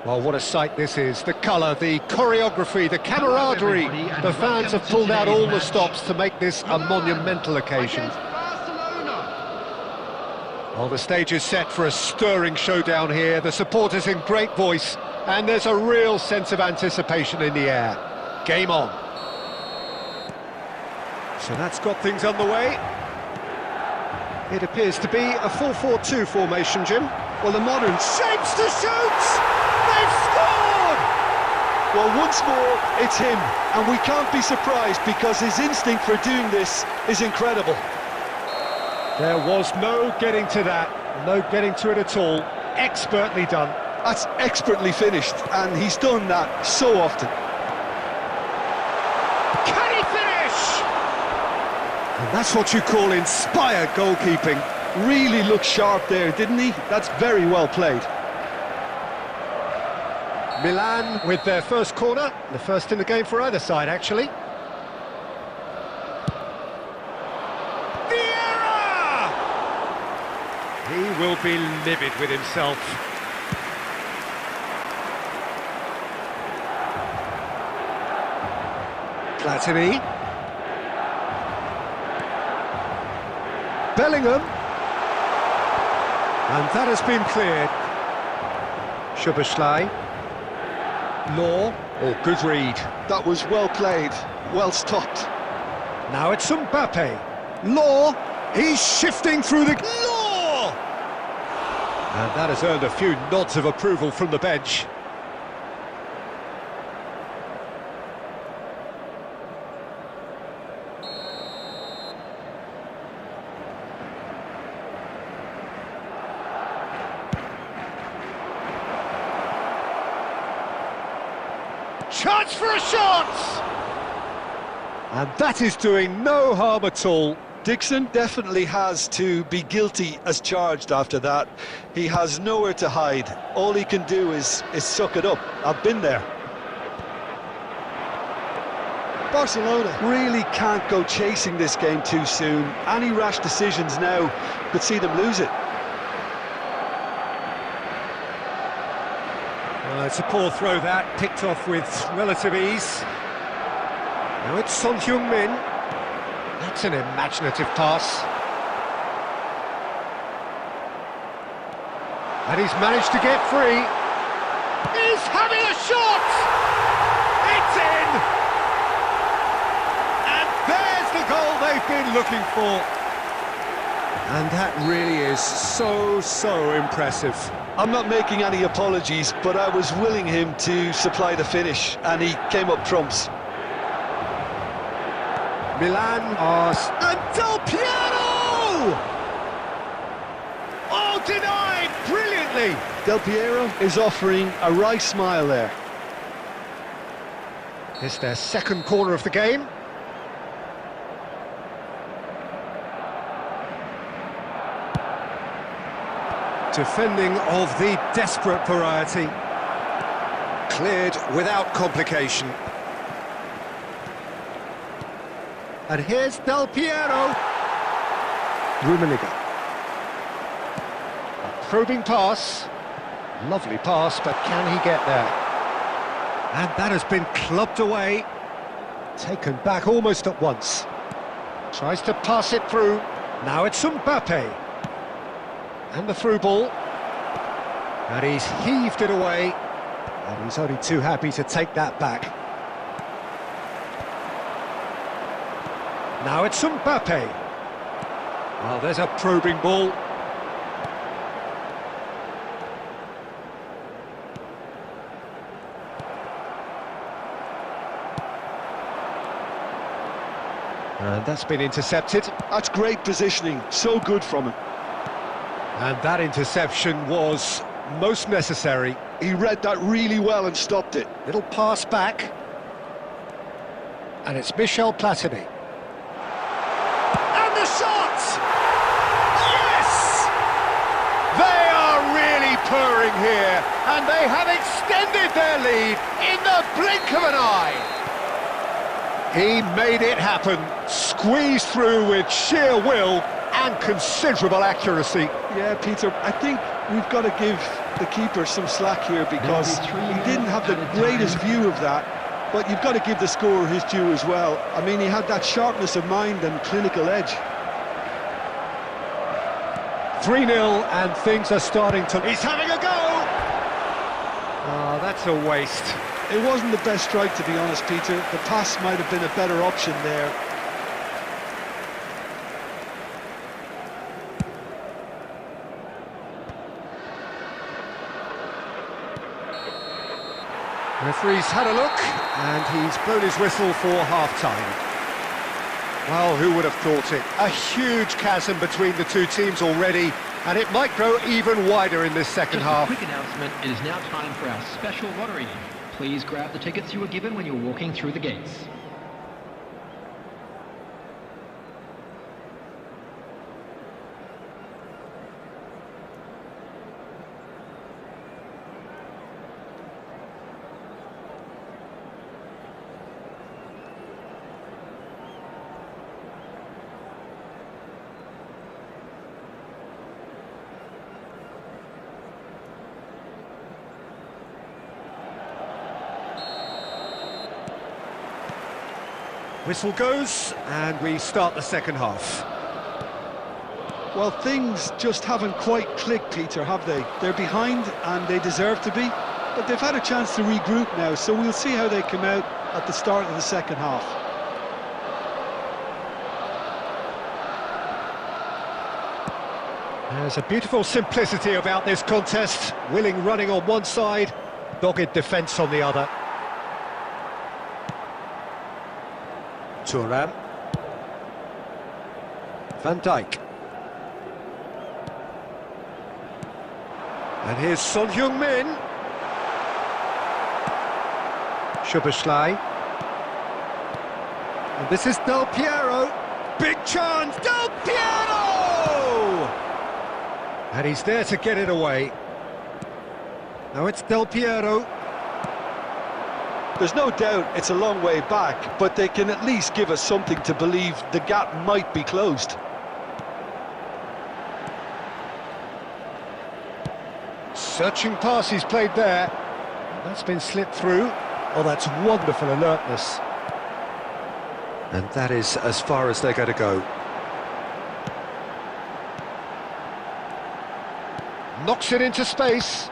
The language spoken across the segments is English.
Well, what a sight this is. The colour, the choreography, the camaraderie. The fans have pulled out all the stops to make this a monumental occasion. Well, the stage is set for a stirring showdown here. The supporters in great voice, and there's a real sense of anticipation in the air. Game on. So that's got things underway. It appears to be a 4-4-2 formation, Jim. Well, the modern Shapes to shoot! They've scored! Well, once more, it's him, and we can't be surprised because his instinct for doing this is incredible. There was no getting to that, no getting to it at all. Expertly done. That's expertly finished, and he's done that so often. Can he finish? And that's what you call inspired goalkeeping. Really looked sharp there, didn't he? That's very well played. Milan with their first corner, the first in the game for either side, actually. Vieira! He will be livid with himself. Platini. Bellingham. And that has been cleared. Szoboszlai. Law. Oh, good read. That was well played, well stopped. Now it's Mbappe. Law. He's shifting through the... Law! And that has earned a few nods of approval from the bench. Chance for a shot! And that is doing no harm at all. Dixon definitely has to be guilty as charged after that. He has nowhere to hide. All he can do is suck it up. I've been there. Barcelona really can't go chasing this game too soon. Any rash decisions now could see them lose it. It's a poor throw that, picked off with relative ease. Now it's Son Heung-min. That's an imaginative pass. And he's managed to get free. He's having a shot! It's in! And there's the goal they've been looking for. And that really is so impressive. I'm not making any apologies, but I was willing him to supply the finish, and he came up trumps. Milan are... And Del Piero! Oh, denied brilliantly! Del Piero is offering a wry smile there. It's their second corner of the game. Defending of the desperate variety. Cleared without complication. And here's Del Piero. Rummenigge. A probing pass. Lovely pass, but can he get there? And that has been clubbed away. Taken back almost at once. Tries to pass it through. Now it's Mbappe. And the through ball. And he's heaved it away. And he's only too happy to take that back. Now it's Mbappe. Well, there's a probing ball. And that's been intercepted. That's great positioning, so good from him. And that interception was most necessary. He read that really well and stopped it. Little pass back. And it's Michel Platini. And the shot! Yes! They are really purring here, and they have extended their lead in the blink of an eye. He made it happen, squeezed through with sheer will, and considerable accuracy. Yeah, Peter, I think we've got to give the keeper some slack here because he didn't have the greatest view of that, but you've got to give the scorer his due as well. I mean, he had that sharpness of mind and clinical edge. 3-0 and things are starting to... He's having a go! Oh, that's a waste. It wasn't the best strike, to be honest, Peter. The pass might have been a better option there. Referee's had a look, and he's blown his whistle for half-time. Well, who would have thought it? A huge chasm between the two teams already, and it might grow even wider in this second half. A quick announcement, it is now time for our special lottery. Please grab the tickets you were given when you're walking through the gates. Whistle goes, and we start the second half. Well, things just haven't quite clicked, Peter, have they? They're behind, and they deserve to be, but they've had a chance to regroup now, so we'll see how they come out at the start of the second half. There's a beautiful simplicity about this contest. Willing running on one side, dogged defence on the other. Thuram. Van Dijk. And here's Son Heung-min. Szoboszlai. And this is Del Piero. Big chance, Del Piero! And he's there to get it away. Now it's Del Piero. There's no doubt it's a long way back, but they can at least give us something to believe the gap might be closed. Searching pass he's played there. That's been slipped through. Oh, that's wonderful alertness. And that is as far as they're going to go. Knocks it into space.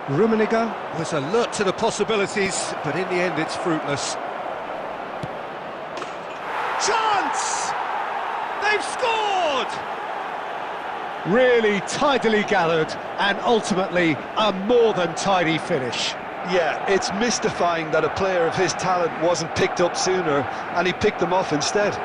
Rummenigge was alert to the possibilities, but in the end it's fruitless. Chance! They've scored! Really tidily gathered, and ultimately a more than tidy finish. Yeah, it's mystifying that a player of his talent wasn't picked up sooner, and he picked them off instead.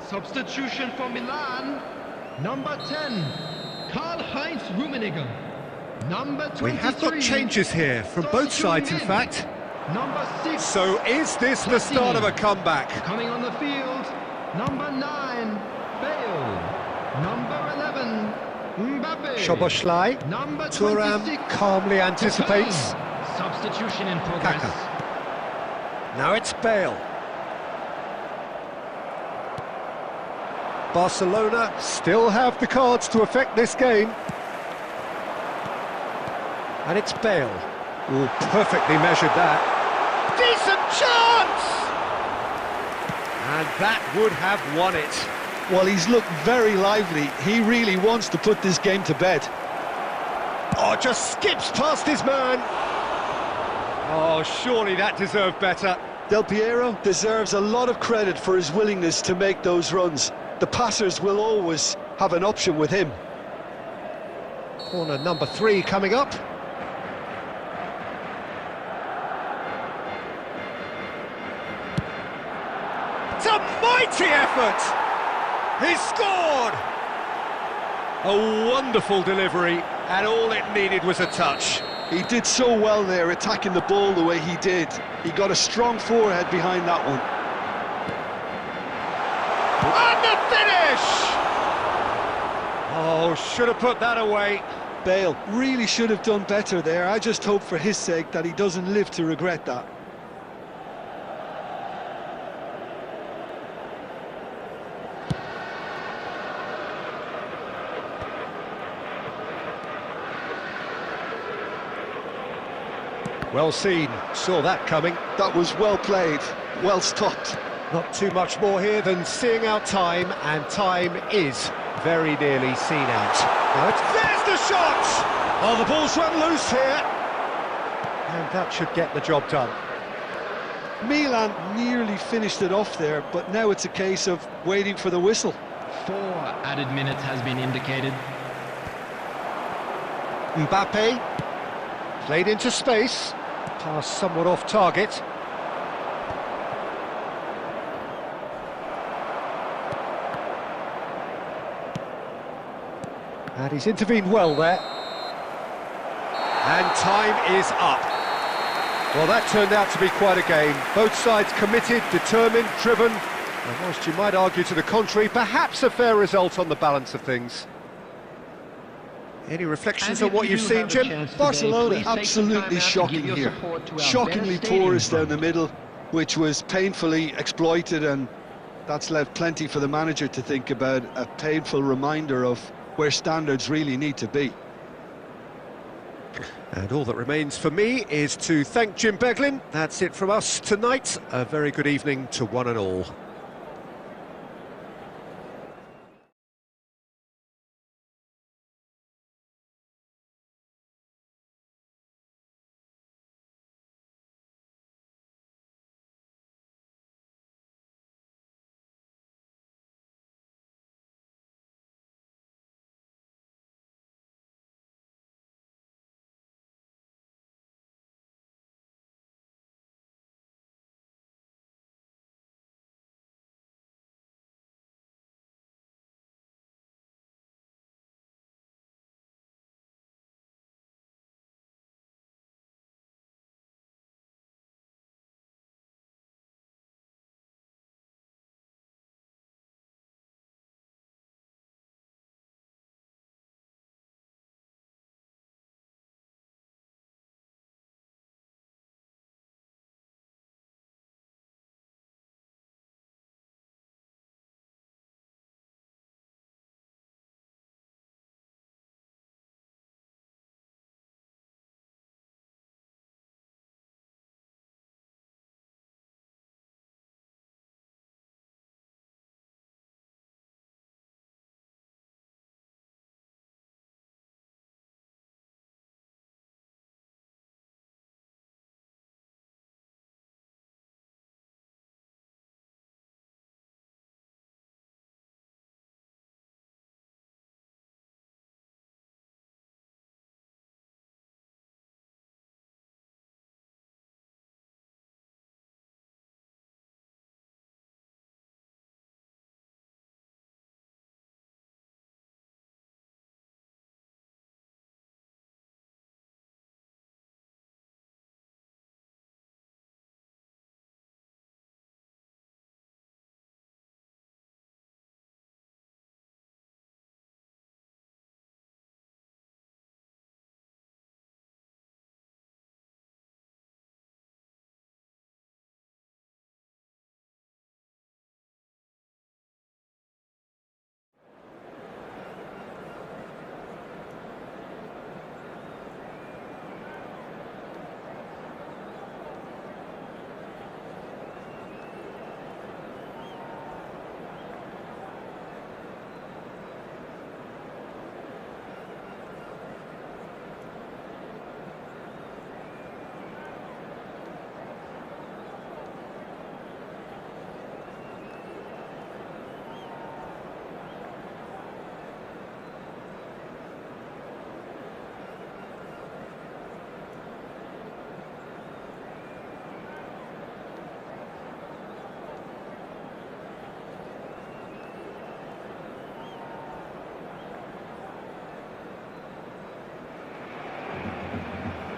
Substitution for Milan, number 10, Karl-Heinz Rummenigge. Number 23. We have got changes here from both sides, in fact. Number 6. So is this the start of a comeback? Coming on the field, number 9, Bale. Number 11, Mbappe. Szoboszlai. Number Thuram 26, calmly anticipates. Substitution in progress. Kaka. Now it's Bale. Barcelona still have the cards to affect this game. And it's Bale. Ooh, perfectly measured that. Decent chance! And that would have won it. Well, he's looked very lively. He really wants to put this game to bed. Oh, just skips past his man. Oh, surely that deserved better. Del Piero deserves a lot of credit for his willingness to make those runs. The passers will always have an option with him. Corner number 3 coming up. It's a mighty effort! He's scored! A wonderful delivery, and all it needed was a touch. He did so well there, attacking the ball the way he did. He got a strong forehead behind that one. And the finish! Oh, should have put that away. Bale really should have done better there. I just hope for his sake that he doesn't live to regret that. Well seen, saw that coming. That was well played, well stopped. Not too much more here than seeing out time, and time is very nearly seen out. Now there's the shot! Oh, the ball's run loose here. And that should get the job done. Milan nearly finished it off there, but now it's a case of waiting for the whistle. 4 added minutes has been indicated. Mbappe, played into space, pass somewhat off target. And he's intervened well there. And time is up. Well, that turned out to be quite a game. Both sides committed, determined, driven. And whilst you might argue to the contrary, perhaps a fair result on the balance of things. Any reflections on what you've seen, Jim? Barcelona absolutely shocking here. Shockingly porous down the middle, which was painfully exploited, and that's left plenty for the manager to think about. A painful reminder of where standards really need to be. And all that remains for me is to thank Jim Beglin. That's it from us tonight. A very good evening to one and all.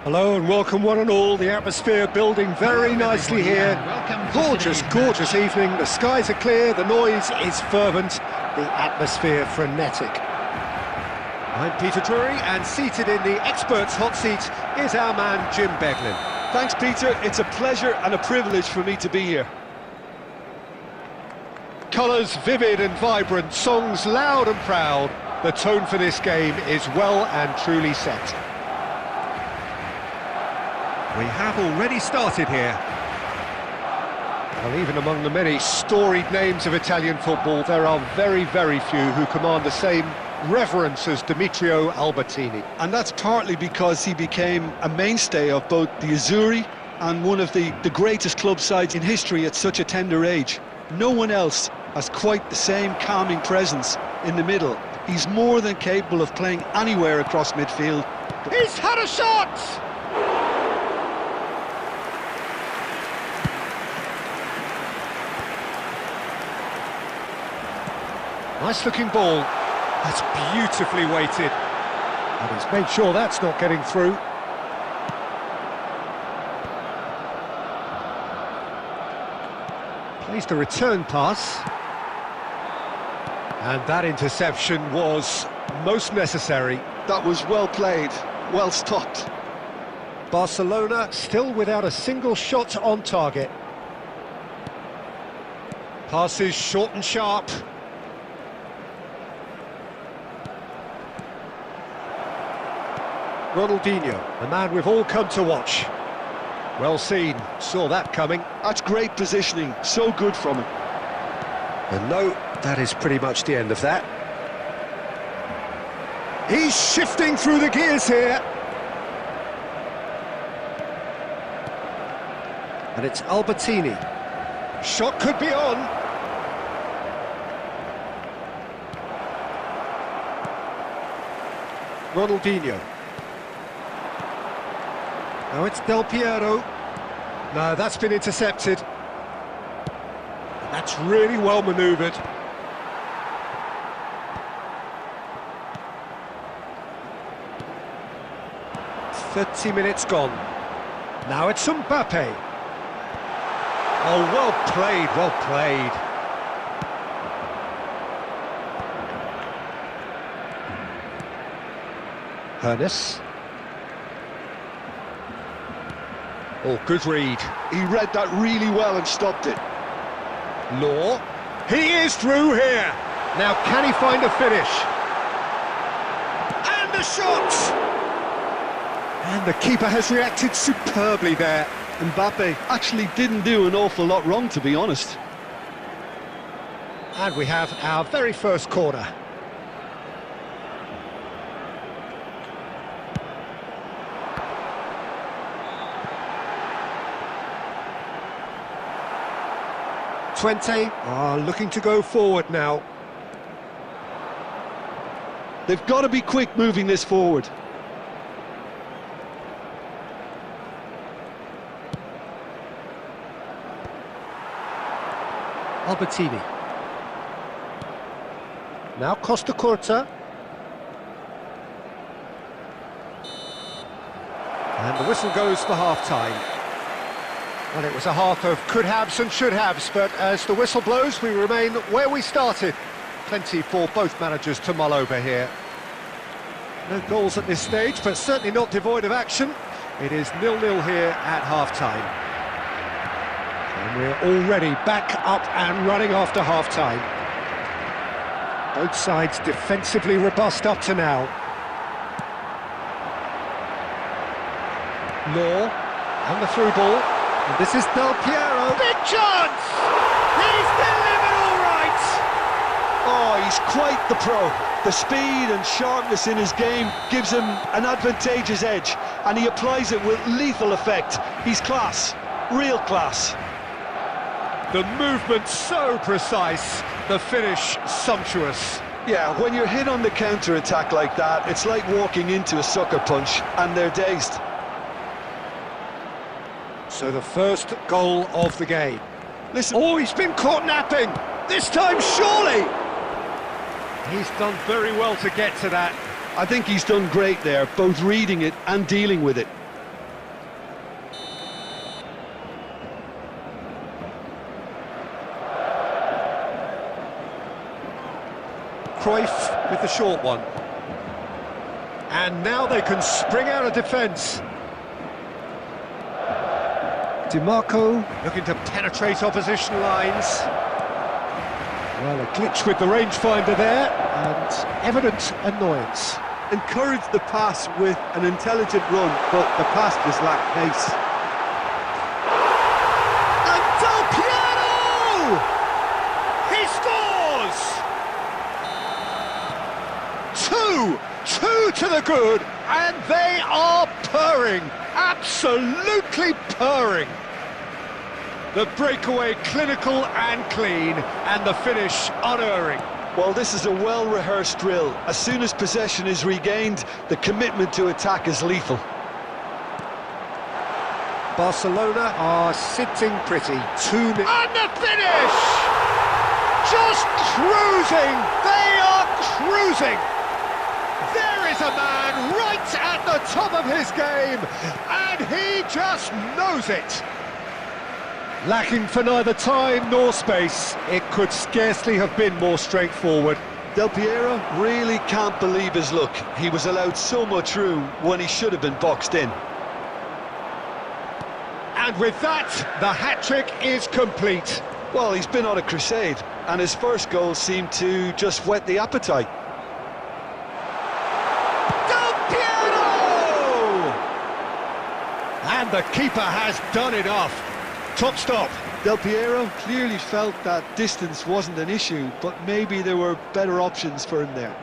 Hello and welcome one and all. The atmosphere building very nicely here. Gorgeous, gorgeous evening. The skies are clear, the noise is fervent, the atmosphere frenetic. I'm Peter Drury, and seated in the experts' hot seat is our man Jim Beglin. Thanks, Peter. It's a pleasure and a privilege for me to be here. Colours vivid and vibrant, songs loud and proud. The tone for this game is well and truly set. We have already started here. Well, even among the many storied names of Italian football, there are very, very few who command the same reverence as Demetrio Albertini. And that's partly because he became a mainstay of both the Azzurri and one of the greatest club sides in history at such a tender age. No one else has quite the same calming presence in the middle. He's more than capable of playing anywhere across midfield. He's had a shot! Nice looking ball. That's beautifully weighted. And he's made sure that's not getting through. Plays the return pass. And that interception was most necessary. That was well played, well stopped. Barcelona still without a single shot on target. Passes short and sharp. Ronaldinho, the man we've all come to watch. Well seen, saw that coming. That's great positioning, so good from him. And no, that is pretty much the end of that. He's shifting through the gears here. And it's Albertini. Shot could be on. Ronaldinho. Now it's Del Piero. No, that's been intercepted. That's really well manoeuvred. "30 minutes gone. Now it's Mbappe. Oh, well played, well played. Hernes. Oh, good read. He read that really well and stopped it. Law. He is through here. Now, can he find a finish? And the shot! And the keeper has reacted superbly there. Mbappe actually didn't do an awful lot wrong, to be honest. And we have our very first corner. Twente are looking to go forward now. They've got to be quick moving this forward. Albertini. Now Costa Curta. And the whistle goes for half-time. Well, it was a half of could-haves and should-haves, but as the whistle blows, we remain where we started. Plenty for both managers to mull over here. No goals at this stage, but certainly not devoid of action. It is 0-0 here at half-time. And we're already back up and running after half-time. Both sides defensively robust up to now. Law, and the through ball. And this is Del Piero. Big chance! He's delivered all right! Oh, he's quite the pro. The speed and sharpness in his game gives him an advantageous edge, and he applies it with lethal effect. He's class, real class. The movement so precise, the finish sumptuous. Yeah, when you're hit on the counter-attack like that, it's like walking into a sucker punch, and they're dazed. So the first goal of the game. Listen. Oh, he's been caught napping! This time, surely! He's done very well to get to that. I think he's done great there, both reading it and dealing with it. Cruyff with the short one. And now they can spring out of defence. DiMarco looking to penetrate opposition lines. Well, a glitch with the rangefinder there, and evident annoyance. Encouraged the pass with an intelligent run, but the pass just lacked pace. And Del Piero! He scores! Two to the good, and they are purring, absolutely purring. The breakaway clinical and clean, and the finish unerring. Well, this is a well-rehearsed drill. As soon as possession is regained, the commitment to attack is lethal. Barcelona are sitting pretty. 2-0. And the finish! Just cruising! They are cruising! There is a man right at the top of his game, and he just knows it. Lacking for neither time nor space, it could scarcely have been more straightforward. Del Piero really can't believe his luck. He was allowed so much room when he should have been boxed in. And with that, the hat-trick is complete. Well, he's been on a crusade, and his first goal seemed to just whet the appetite. Del Piero! And the keeper has done enough. Top stop. Del Piero clearly felt that distance wasn't an issue, but maybe there were better options for him there.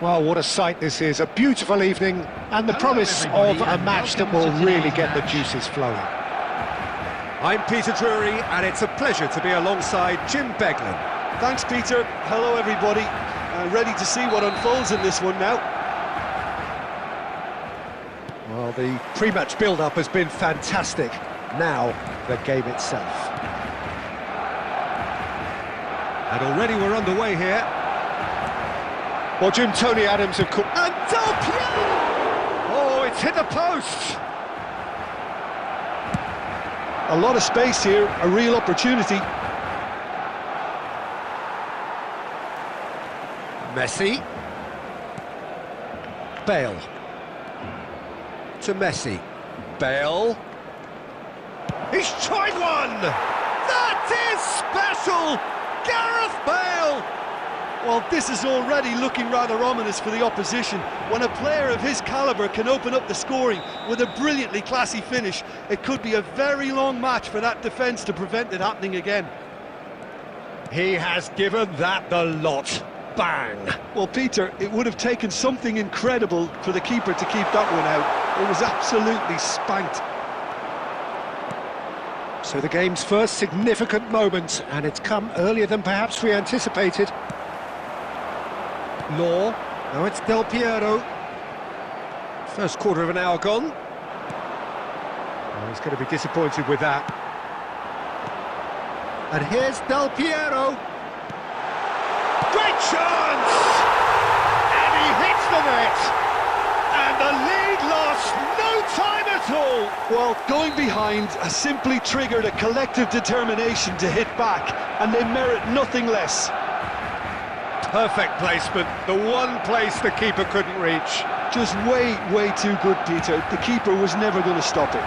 Well, what a sight this is, a beautiful evening, and the promise of a match that will really get the juices flowing. I'm Peter Drury, and it's a pleasure to be alongside Jim Beglin. Thanks, Peter. Hello, everybody. Ready to see what unfolds in this one now. Well, the pre-match build-up has been fantastic. Now, the game itself. And already we're underway here. Well, Jim, Tony Adams have caught... And Del Piero! Oh, it's hit the post! A lot of space here, a real opportunity. Messi. Bale. To Messi. Bale. He's tried one! That is special! Gareth Bale! Well, this is already looking rather ominous for the opposition. When a player of his calibre can open up the scoring with a brilliantly classy finish, it could be a very long match for that defence to prevent it happening again. He has given that the lot. Bang! Well, Peter, it would have taken something incredible for the keeper to keep that one out. It was absolutely spanked. So the game's first significant moment, and it's come earlier than perhaps we anticipated. Law, now it's Del Piero. First quarter of an hour gone. Oh, he's going to be disappointed with that. And here's Del Piero. Great chance! And he hits the net! And the lead lost no time at all! Well, going behind has simply triggered a collective determination to hit back, and they merit nothing less. Perfect placement, the one place the keeper couldn't reach. Just way too good, Peter. The keeper was never going to stop it.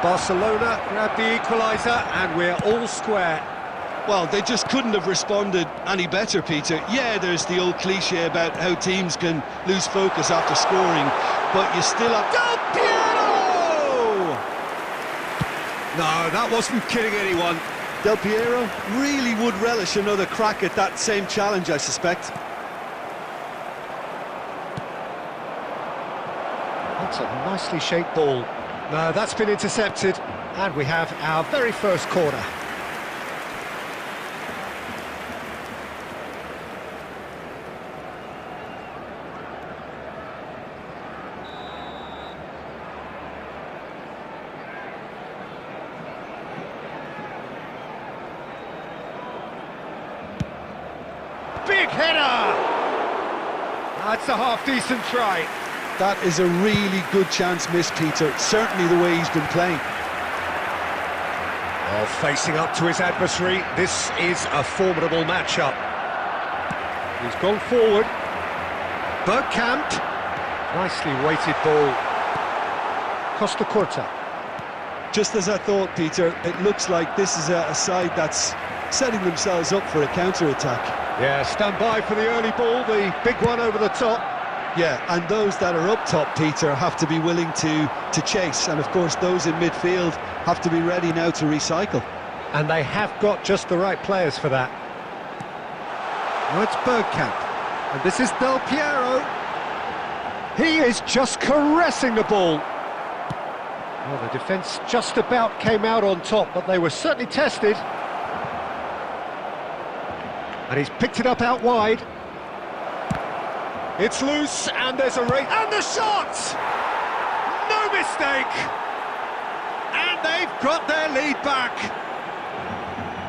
Barcelona grabbed the equaliser, and we're all square. Well, they just couldn't have responded any better, Peter. Yeah, there's the old cliche about how teams can lose focus after scoring, but you still have... Del Piero! No, that wasn't kidding anyone. Del Piero really would relish another crack at that same challenge, I suspect. That's a nicely shaped ball. No, that's been intercepted, and we have our very first corner. Big header! That's a half-decent try. That is a really good chance missed, Peter. Certainly the way he's been playing. Well, facing up to his adversary, this is a formidable matchup. He's gone forward. Bergkamp. Nicely weighted ball. Costa Curta. Just as I thought, Peter, it looks like this is a side that's setting themselves up for a counter-attack. Yeah, stand by for the early ball, the big one over the top. Yeah, and those that are up top, Peter, have to be willing to chase. And, of course, those in midfield have to be ready now to recycle. And they have got just the right players for that. Now it's Bergkamp. And this is Del Piero. He is just caressing the ball. Well, the defence just about came out on top, but they were certainly tested. And he's picked it up out wide. It's loose, and there's a race. And the shot! No mistake! And they've got their lead back.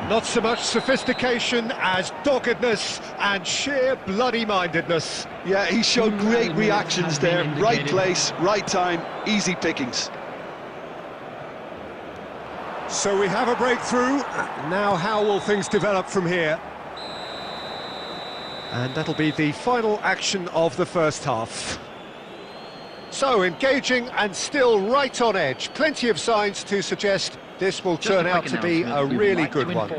Not so much sophistication as doggedness and sheer bloody-mindedness. Yeah, he showed great reactions there. Right place, right time, easy pickings. So we have a breakthrough. Now how will things develop from here? And that'll be the final action of the first half. So, engaging and still right on edge. Plenty of signs to suggest this will turn out to be a really good one.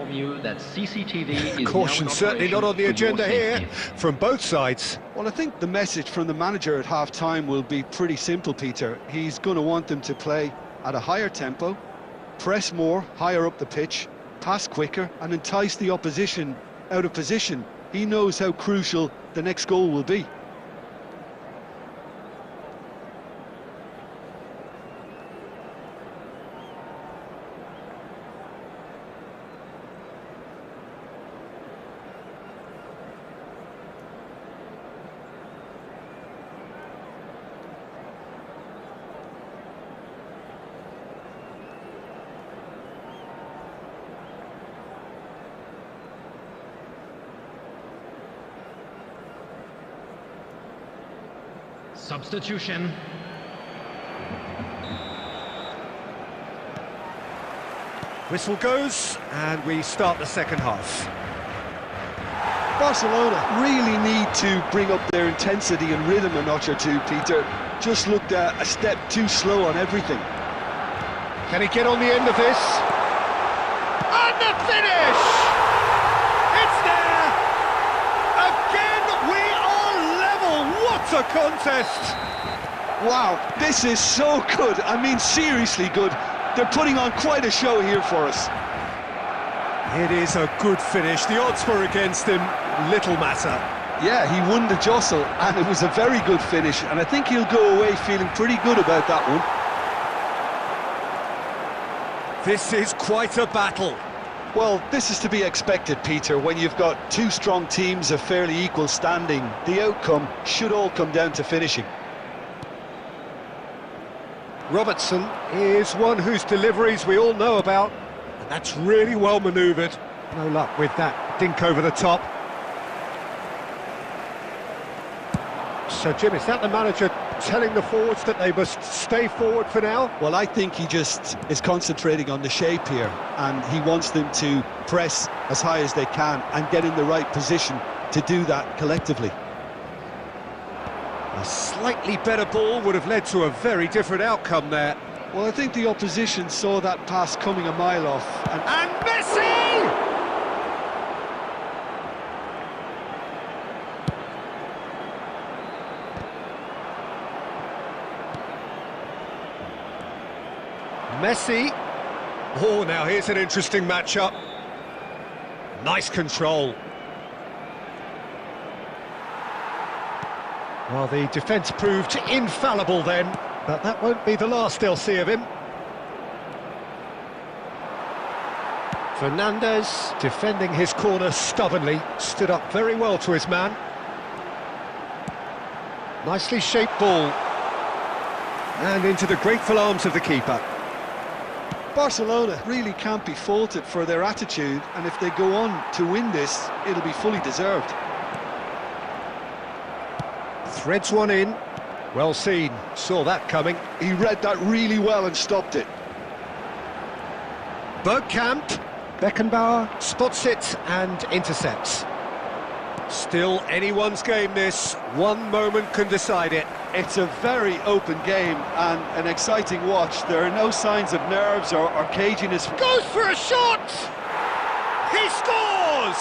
Caution certainly not on the agenda here, from both sides. Well, I think the message from the manager at half-time will be pretty simple, Peter. He's going to want them to play at a higher tempo, press more, higher up the pitch, pass quicker, and entice the opposition out of position. He knows how crucial the next goal will be. Substitution. Whistle goes, and we start the second half. Barcelona really need to bring up their intensity and rhythm a notch or two, Peter. Just looked a step too slow on everything. Can he get on the end of this? And the finish! It's there! Again, we are level! What a contest! Wow, this is so good. I mean, seriously good. They're putting on quite a show here for us. It is a good finish. The odds were against him. Little matter. Yeah, he won the jostle, and it was a very good finish, and I think he'll go away feeling pretty good about that one. This is quite a battle. Well, this is to be expected, Peter. When you've got two strong teams of fairly equal standing, the outcome should all come down to finishing. Robertson is one whose deliveries we all know about, and that's really well manoeuvred. No luck with that dink over the top. So, Jim, is that the manager telling the forwards that they must stay forward for now? Well, I think he just is concentrating on the shape here, and he wants them to press as high as they can and get in the right position to do that collectively. A slightly better ball would have led to a very different outcome there. Well, I think the opposition saw that pass coming a mile off. And Messi! Messi. Oh, now here's an interesting matchup. Nice control. Well, the defence proved infallible then, but that won't be the last they'll see of him. Fernandez, defending his corner stubbornly, stood up very well to his man. Nicely shaped ball. And into the grateful arms of the keeper. Barcelona really can't be faulted for their attitude, and if they go on to win this, it'll be fully deserved. Threads one in. Well seen. Saw that coming. He read that really well and stopped it. Bergkamp. Beckenbauer spots it and intercepts. Still anyone's game this. One moment can decide it. It's a very open game and an exciting watch. There are no signs of nerves or caginess. Goes for a shot! He scores!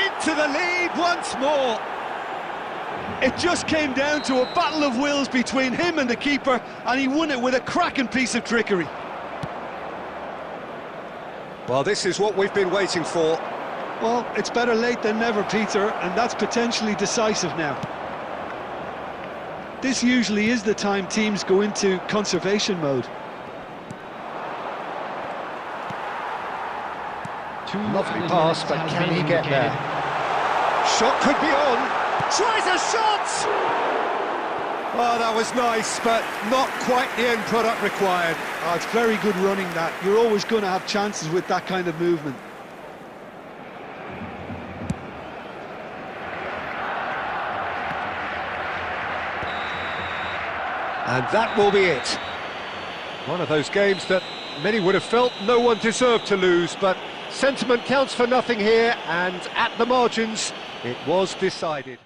Into the lead once more. It just came down to a battle of wills between him and the keeper, and he won it with a cracking piece of trickery. Well, this is what we've been waiting for. Well, it's better late than never, Peter, and that's potentially decisive now. This usually is the time teams go into conservation mode. Lovely pass, but can he get there? Shot could be on. Tries a shot! Oh, that was nice, but not quite the end product required. Oh, it's very good running that. You're always going to have chances with that kind of movement. And that will be it. One of those games that many would have felt no one deserved to lose, but sentiment counts for nothing here, and at the margins, it was decided.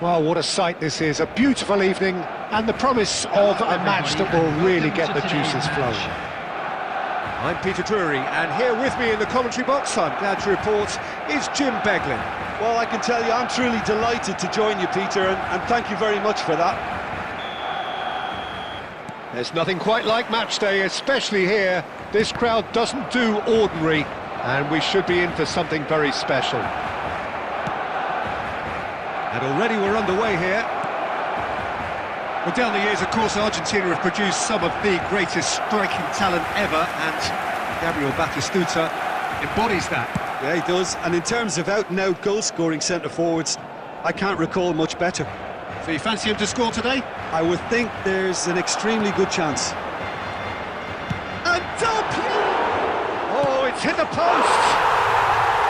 Well, what a sight this is, a beautiful evening, and the promise of a match that will really get the juices flowing. I'm Peter Drury, and here with me in the commentary box, I'm glad to report, is Jim Beglin. Well, I can tell you, I'm truly delighted to join you, Peter, and thank you very much for that. There's nothing quite like match day, especially here. This crowd doesn't do ordinary, and we should be in for something very special. And already we're underway here. Well, down the years, of course, Argentina have produced some of the greatest striking talent ever, and Gabriel Batistuta embodies that. Yeah, he does. And in terms of out-and-out goal-scoring centre-forwards, I can't recall much better. So you fancy him to score today? I would think there's an extremely good chance. And oh, it's hit the post!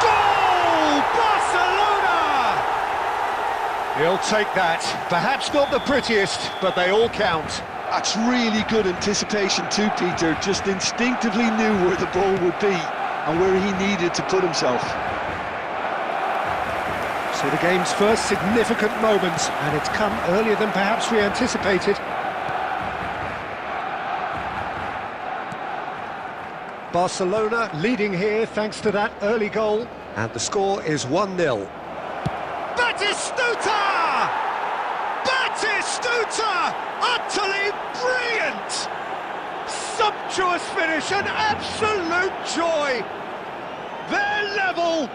Goal! Barcelona! He'll take that. Perhaps not the prettiest, but they all count. That's really good anticipation too, Peter. Just instinctively knew where the ball would be and where he needed to put himself. So the game's first significant moment, and it's come earlier than perhaps we anticipated. Barcelona leading here thanks to that early goal, and the score is 1-0. Batistuta! Batistuta! Utterly brilliant! Sumptuous finish, an absolute joy! They're level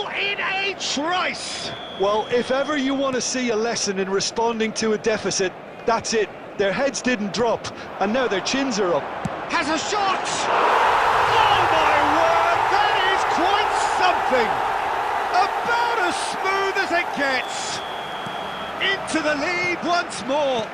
in a trice! Well, if ever you want to see a lesson in responding to a deficit, that's it. Their heads didn't drop, and now their chins are up. Has a shot! Oh my word, that is quite something! About as smooth as it gets! Into the lead once more!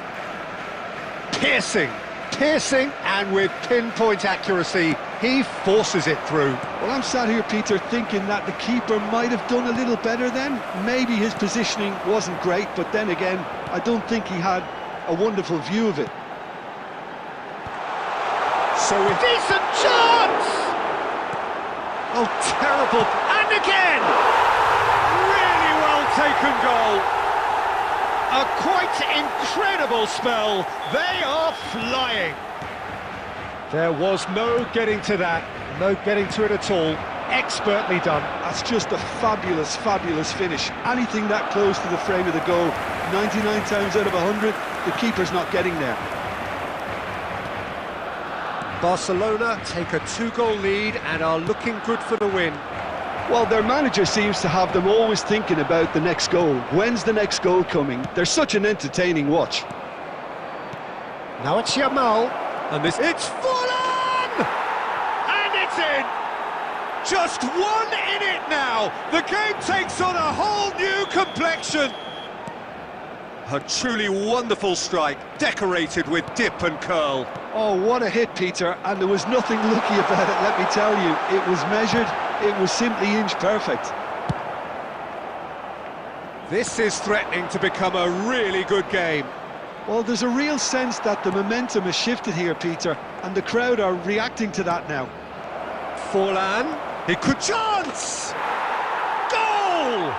Piercing, and with pinpoint accuracy, he forces it through. Well, I'm sat here, Peter, thinking that the keeper might have done a little better then. Maybe his positioning wasn't great, but then again, I don't think he had a wonderful view of it. So a decent chance! Oh, terrible, and again! Really well taken goal. A quite incredible spell. They are flying. There was no getting to that, no getting to it at all. Expertly done. That's just a fabulous, fabulous finish. Anything that close to the frame of the goal, 99 times out of 100, the keeper's not getting there. Barcelona take a 2-goal lead and are looking good for the win. Well, their manager seems to have them always thinking about the next goal. When's the next goal coming? They're such an entertaining watch. Now it's Yamal, and it's full on! And it's in! Just 1 in it now! The game takes on a whole new complexion! A truly wonderful strike, decorated with dip and curl. Oh, what a hit, Peter, and there was nothing lucky about it, let me tell you. It was measured, it was simply inch perfect. This is threatening to become a really good game. Well, there's a real sense that the momentum has shifted here, Peter, and the crowd are reacting to that now. Forlan, he could chance! Goal!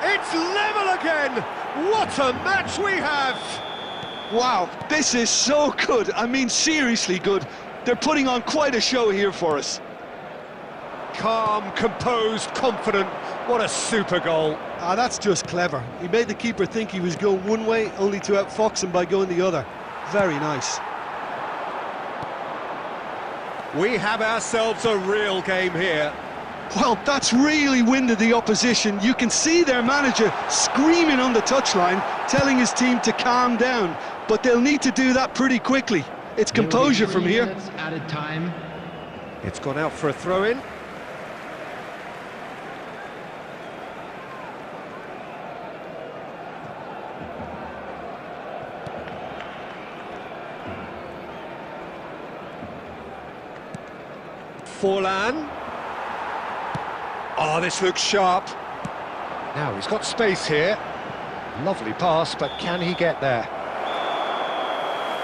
It's level again! What a match we have! Wow, this is so good. I mean, seriously good. They're putting on quite a show here for us. Calm, composed, confident. What a super goal. Ah, that's just clever. He made the keeper think he was going one way, only to outfox him by going the other. Very nice. We have ourselves a real game here. Well, that's really winded the opposition. You can see their manager screaming on the touchline, telling his team to calm down. But they'll need to do that pretty quickly. It's composure from here. Added time. It's gone out for a throw-in. Forlan. Oh, this looks sharp. Now, he's got space here. Lovely pass, but can he get there?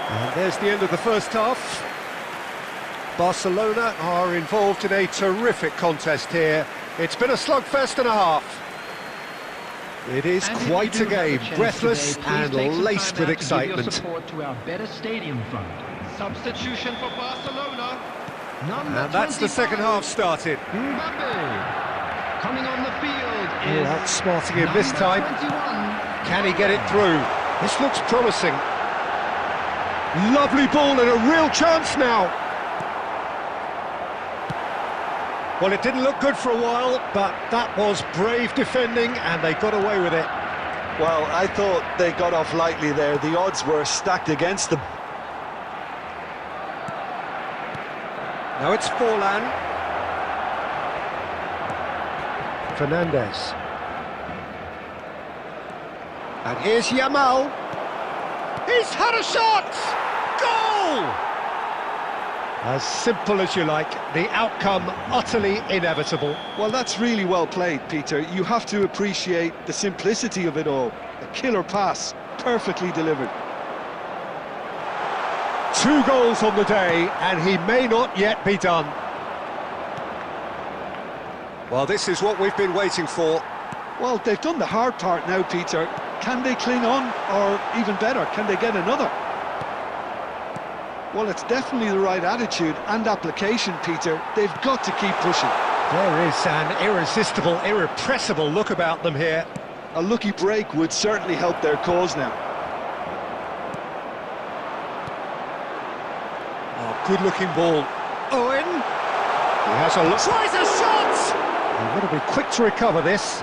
And there's the end of the first half. Barcelona are involved in a terrific contest here. It's been a slugfest and a half. It is And if quite you a do have game, chance breathless today, please and take some laced time with out to give your excitement. support to our better stadium fund. Substitution for Barcelona. Number And that's the second half 25, started. Mbappe. Coming on the field is Outsmarting him number this time. 21. Can he get it through? This looks promising. Lovely ball and a real chance now. Well, it didn't look good for a while, but that was brave defending and they got away with it. Well, I thought they got off lightly there. The odds were stacked against them. Now it's Forlan. Fernandez. And here's Yamal. He's had a shot! Goal! As simple as you like, the outcome utterly inevitable. Well, that's really well played, Peter. You have to appreciate the simplicity of it all. A killer pass, perfectly delivered. 2 goals on the day, and he may not yet be done. Well, this is what we've been waiting for. Well, they've done the hard part now, Peter. Can they cling on, or even better, can they get another? Well, it's definitely the right attitude and application, Peter. They've got to keep pushing. There is an irresistible, irrepressible look about them here. A lucky break would certainly help their cause now. Oh, good-looking ball. Owen. He has a look. Tries a shot! You've got to be quick to recover this.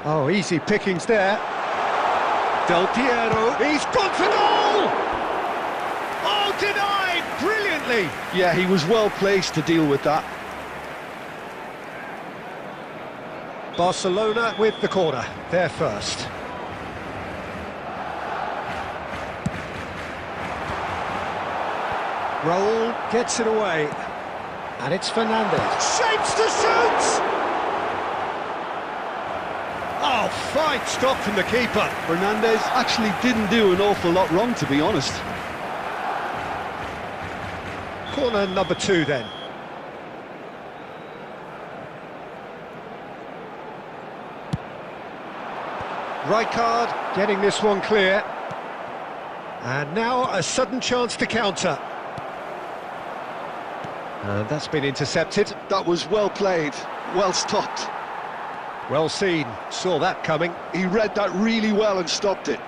Oh, easy pickings there. Del Piero. He's gone for goal! Oh, denied brilliantly. Yeah, he was well placed to deal with that. Barcelona with the corner. They're first. Raul gets it away. And it's Fernandez. Shapes to shoot! Oh, fine stop from the keeper. Fernandez actually didn't do an awful lot wrong, to be honest. Corner number 2 then. Rijkaard getting this one clear. And now a sudden chance to counter. And that's been intercepted. That was well played, well stopped. Well seen, saw that coming. He read that really well and stopped it.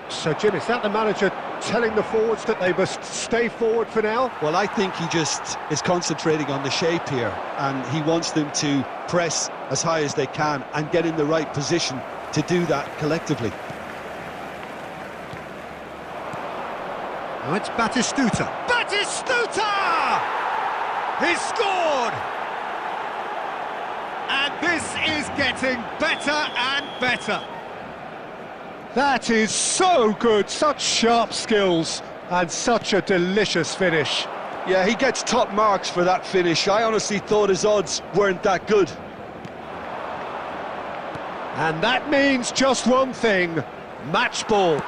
So, Jim, is that the manager telling the forwards that they must stay forward for now? Well, I think he just is concentrating on the shape here, and he wants them to press as high as they can and get in the right position to do that collectively. Now it's Batistuta. Batistuta! He's scored! And this is getting better and better. That is so good, such sharp skills and such a delicious finish. Yeah, he gets top marks for that finish. I honestly thought his odds weren't that good. And that means just one thing, match ball.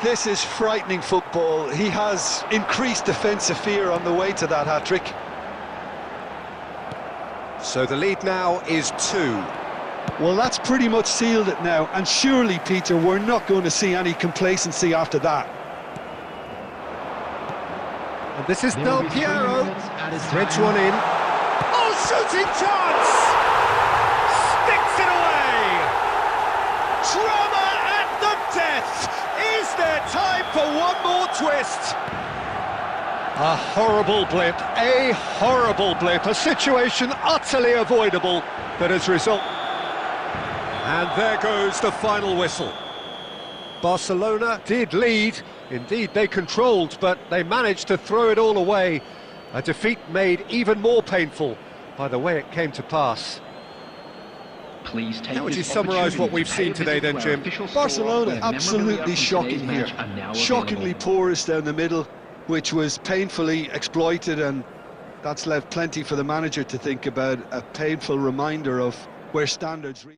This is frightening football. He has increased defensive fear on the way to that hat-trick. So the lead now is 2. Well, that's pretty much sealed it now, and surely, Peter, we're not going to see any complacency after that. And this is There Del will be 3 Piero. minutes added Threads time. one in. Oh, shooting chance! Sticks it away! Drama at the death! Is there time for one more twist? A horrible blip, a situation utterly avoidable that has resulted. And there goes the final whistle. Barcelona did lead, indeed they controlled, but they managed to throw it all away. A defeat made even more painful by the way it came to pass. Please take How would you this summarise what opportunity we've to pay seen a today visit then, to our Jim? official store, Barcelona where absolutely memorabilia from shocking today's here. match are now Shockingly available. porous down the middle, which was painfully exploited, and that's left plenty for the manager to think about. A painful reminder of where standards reach.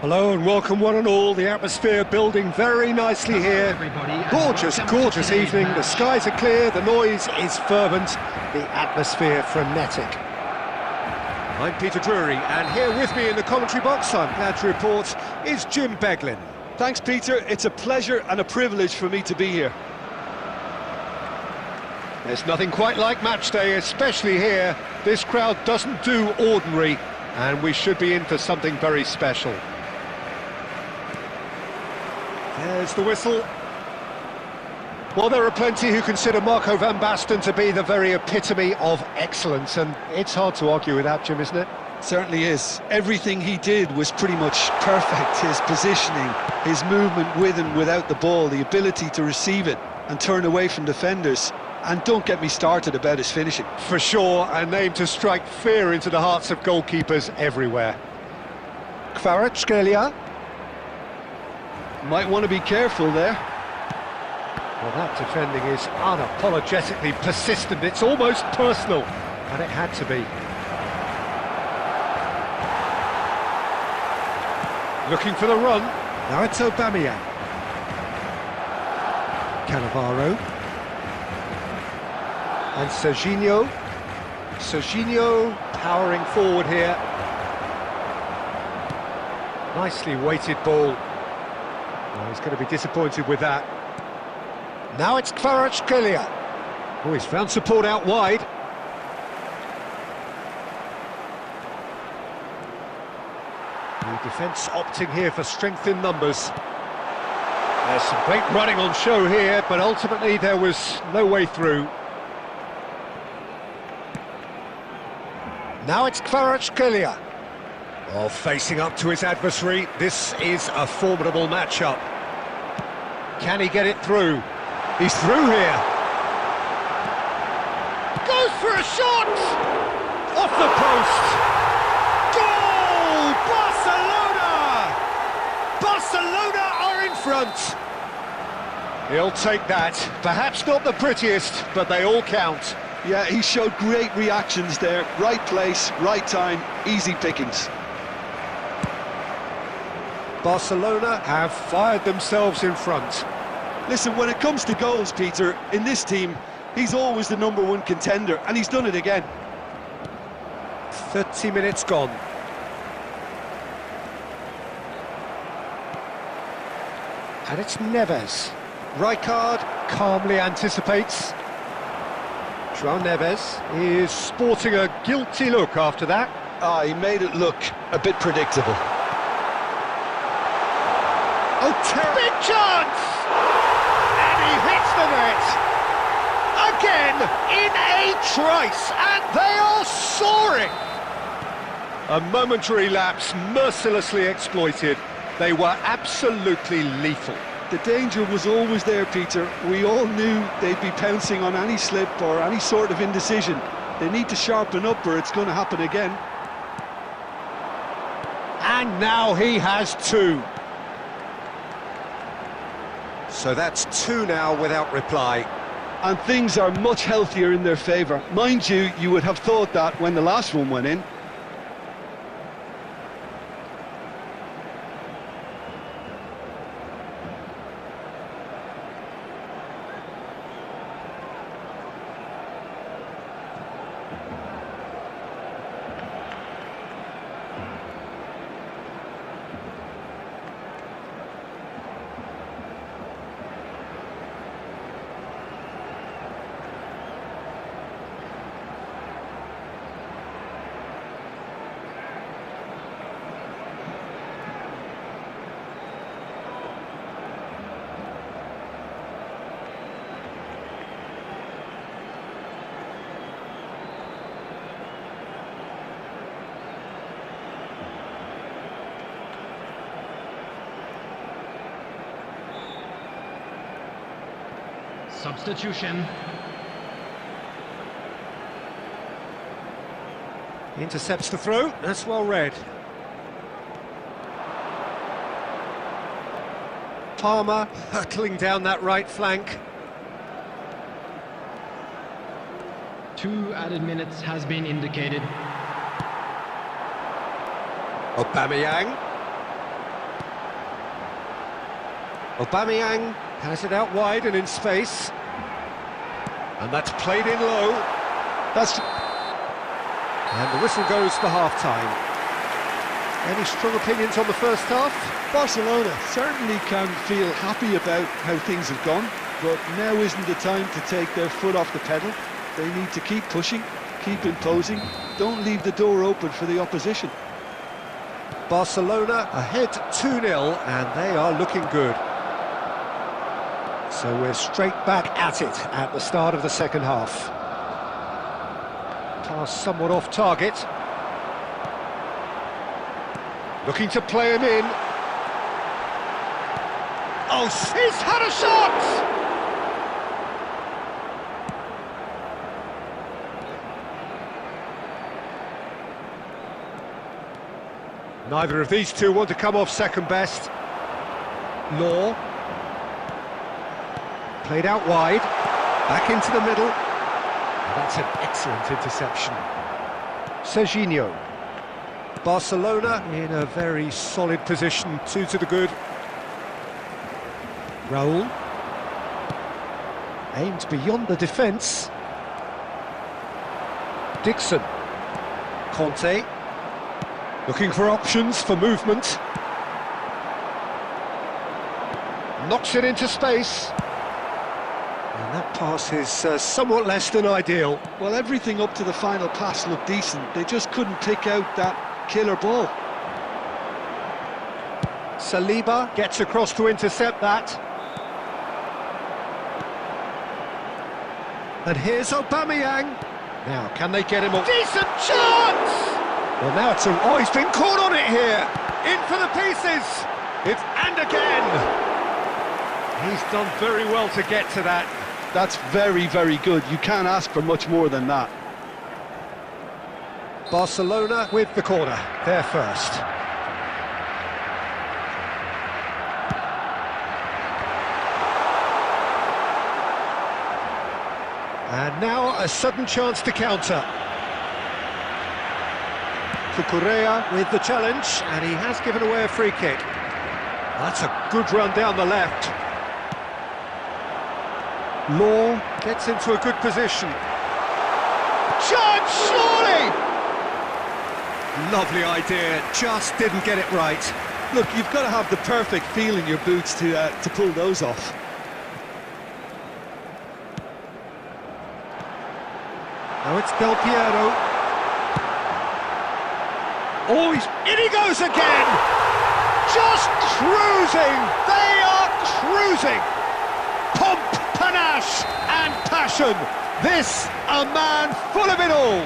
Hello and welcome one and all. The atmosphere building very nicely here. Gorgeous, gorgeous evening. The skies are clear, the noise is fervent, the atmosphere frenetic. I'm Peter Drury, and here with me in the commentary box, I'm glad to report, is Jim Beglin. Thanks, Peter. It's a pleasure and a privilege for me to be here. There's nothing quite like match day, especially here. This crowd doesn't do ordinary, and we should be in for something very special. There's the whistle. Well, there are plenty who consider Marco van Basten to be the very epitome of excellence, and it's hard to argue with that, Jim, isn't it? Certainly is. Everything he did was pretty much perfect. His positioning, his movement with and without the ball, the ability to receive it and turn away from defenders. And don't get me started about his finishing. For sure, a name to strike fear into the hearts of goalkeepers everywhere. Kvaratskhelia. Might want to be careful there. Well, that defending is unapologetically persistent. It's almost personal, and it had to be. Looking for the run. Now it's Aubameyang. Cannavaro. And Serginho. Serginho powering forward here. Nicely weighted ball. Oh, he's going to be disappointed with that. Now it's Kvaratskhelia. Oh, he's found support out wide. The defence opting here for strength in numbers. There's some great running on show here, but ultimately there was no way through. Now it's Kvaratskhelia. Oh, facing up to his adversary, this is a formidable matchup. Can he get it through? He's through here. Goes for a shot! Off the post! Goal! Barcelona! Barcelona are in front! He'll take that. Perhaps not the prettiest, but they all count. Yeah, he showed great reactions there. Right place, right time, easy pickings. Barcelona have fired themselves in front. Listen, when it comes to goals, Peter, in this team, he's always the #1 contender, and he's done it again. 30 minutes gone. And it's Neves. Rijkaard calmly anticipates. João Neves is sporting a guilty look after that. He made it look a bit predictable. Oh, big chance! And he hits the net! Again, in a trice, and they are soaring! A momentary lapse mercilessly exploited. They were absolutely lethal. The danger was always there, Peter. We all knew they'd be pouncing on any slip or any sort of indecision. They need to sharpen up or it's going to happen again. And now he has two. So that's two now without reply. And things are much healthier in their favour. Mind you, you would have thought that when the last one went in. Substitution. Intercepts the throw, that's well read. Palmer hurtling down that right flank. 2 added minutes has been indicated. Aubameyang. Aubameyang has it out wide and in space. And that's played in low. And the whistle goes for half-time. Any strong opinions on the first half? Barcelona certainly can feel happy about how things have gone, but now isn't the time to take their foot off the pedal. They need to keep pushing, keep imposing, don't leave the door open for the opposition. Barcelona ahead 2-0, and they are looking good. So we're straight back at it at the start of the second half. Pass somewhat off target. Looking to play him in. Oh, he's had a shot! Neither of these two want to come off second best. Law. Played out wide. Back into the middle. And that's an excellent interception. Serginho. Barcelona in a very solid position, 2 to the good. Raul. Aimed beyond the defence. Dixon. Conte. Looking for options for movement. Knocks it into space. And that pass is somewhat less than ideal. Well, everything up to the final pass looked decent. They just couldn't pick out that killer ball. Saliba gets across to intercept that. And here's Aubameyang. Now, can they get him a decent chance? Well, now it's oh, he's been caught on it here. In for the pieces. It's and again. He's done very well to get to that. That's very, very good. You can't ask for much more than that. Barcelona with the corner. They're first. And now a sudden chance to counter. Cucurella with the challenge, and he has given away a free kick. That's a good run down the left. Law gets into a good position. Chance, surely! Lovely idea, just didn't get it right. Look, you've got to have the perfect feel in your boots to pull those off. Now it's Del Piero. Oh, in he goes again! Just cruising! They are cruising! Pomp, panache and passion! This, a man full of it all!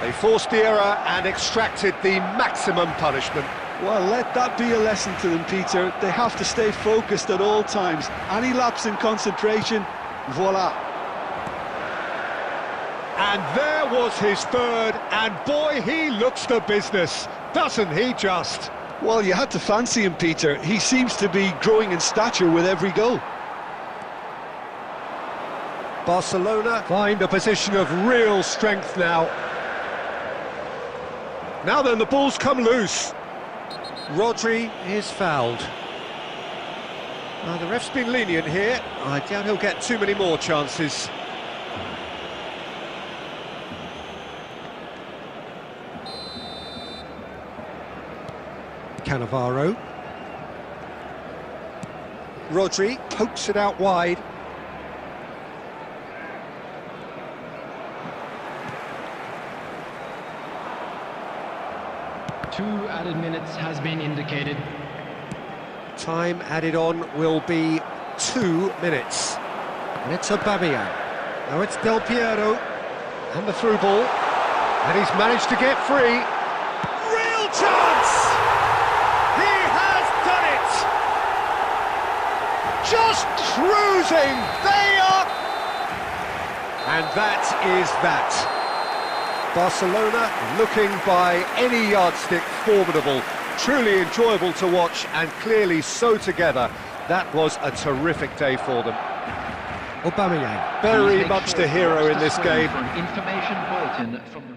They forced the error and extracted the maximum punishment. Well, let that be a lesson to them, Peter. They have to stay focused at all times. Any lapse in concentration, voila. And there was his third, and boy, he looks the business, doesn't he just? Well, you had to fancy him, Peter. He seems to be growing in stature with every goal. Barcelona find a position of real strength now. Now then, the ball's come loose. Rodri is fouled. Now, the ref's been lenient here. I doubt he'll get too many more chances. Cannavaro. Rodri pokes it out wide. Two added minutes has been indicated. Time added on will be 2 minutes. And it's Aubameyang. Now it's Del Piero. And the through ball. And he's managed to get free. Real chance! He has done it! Just cruising! They are... And that is that. Barcelona looking by any yardstick formidable. Truly enjoyable to watch and clearly so together. That was a terrific day for them. Aubameyang, very much the hero in this game. Information bulletin from the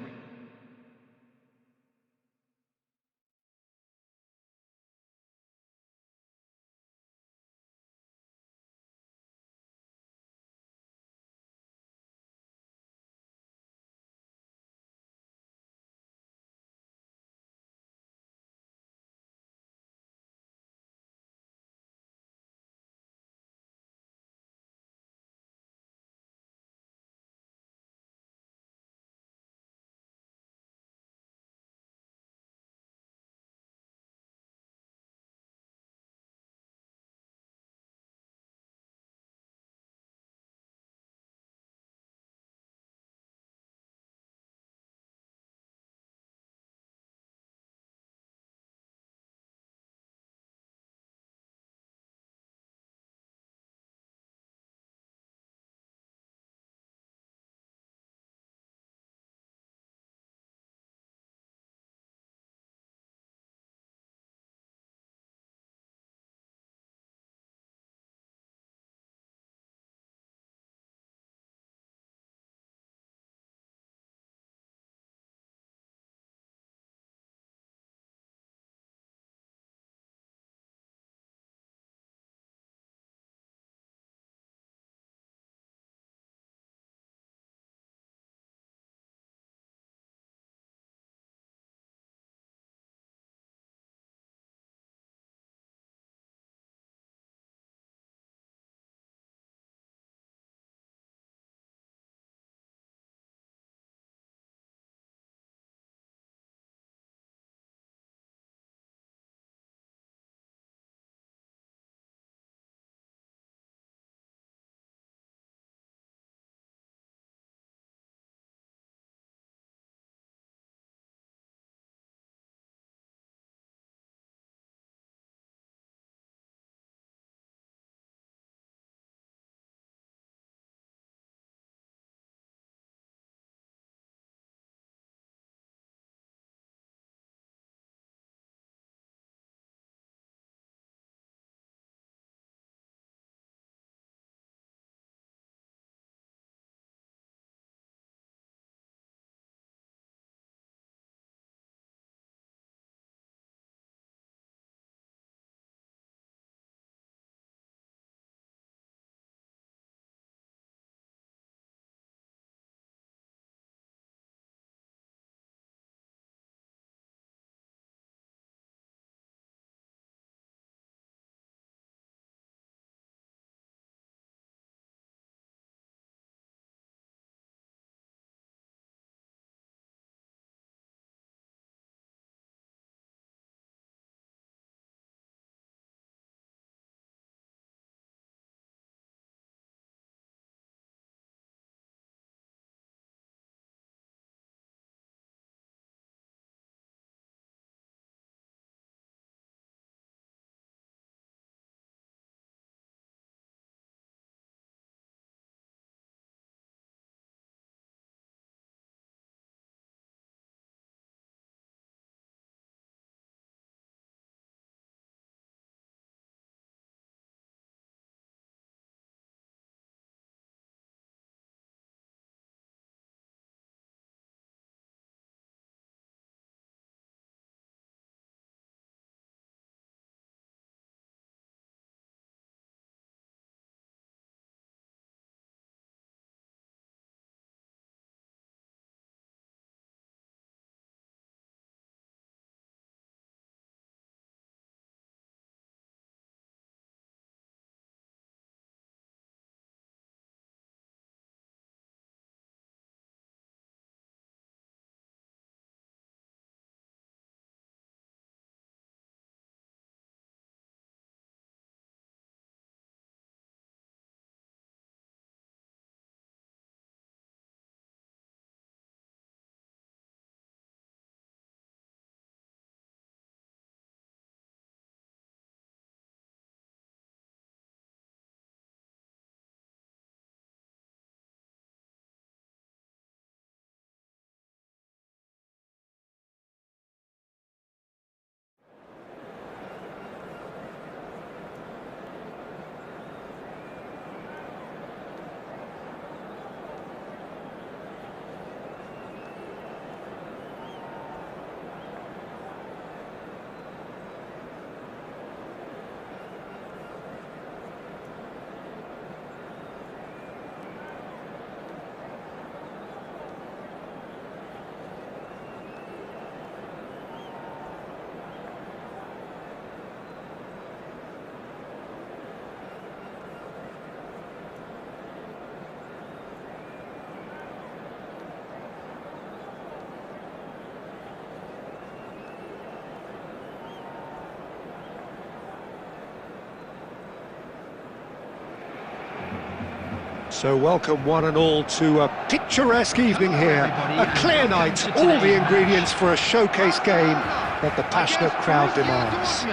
So welcome one and all to a picturesque evening here, a clear night, all the ingredients for a showcase game that the passionate crowd demands.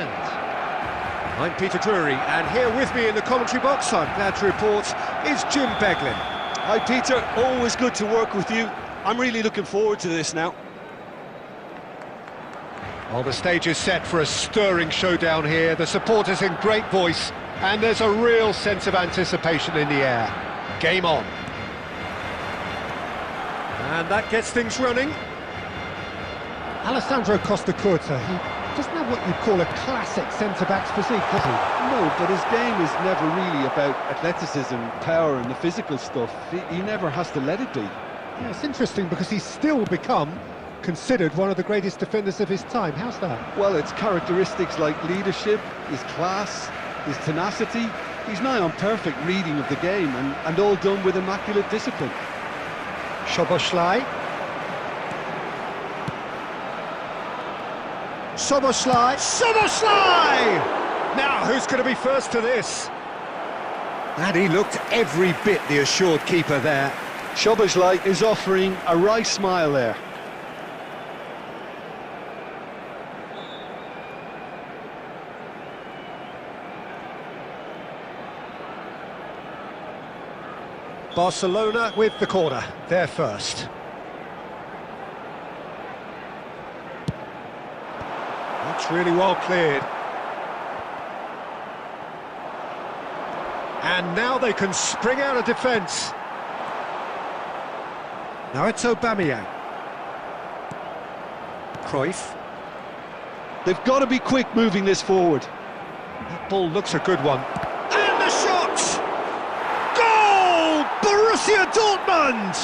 I'm Peter Drury, and here with me in the commentary box, I'm glad to report, is Jim Beglin. Hi Peter, always good to work with you. I'm really looking forward to this now. Well, the stage is set for a stirring showdown here, the supporters in great voice, and there's a real sense of anticipation in the air. Game on. And that gets things running. Alessandro Costa Curta, he doesn't have what you'd call a classic centre-back's physique, does he? No, but his game is never really about athleticism, power and the physical stuff. He never has to let it be. Yeah, it's interesting because he's still become considered one of the greatest defenders of his time. How's that? Well, it's characteristics like leadership, his class, his tenacity. He's nigh on perfect reading of the game and all done with immaculate discipline. Szoboszlai. Szoboszlai. Szoboszlai! Now, who's going to be first to this? And he looked every bit the assured keeper there. Szoboszlai is offering a wry smile there. Barcelona with the corner, they're first. That's really well cleared. And now they can spring out of defence. Now it's Aubameyang. Cruyff. They've got to be quick moving this forward. That ball looks a good one. And the shot! Goal! Borussia Dortmund!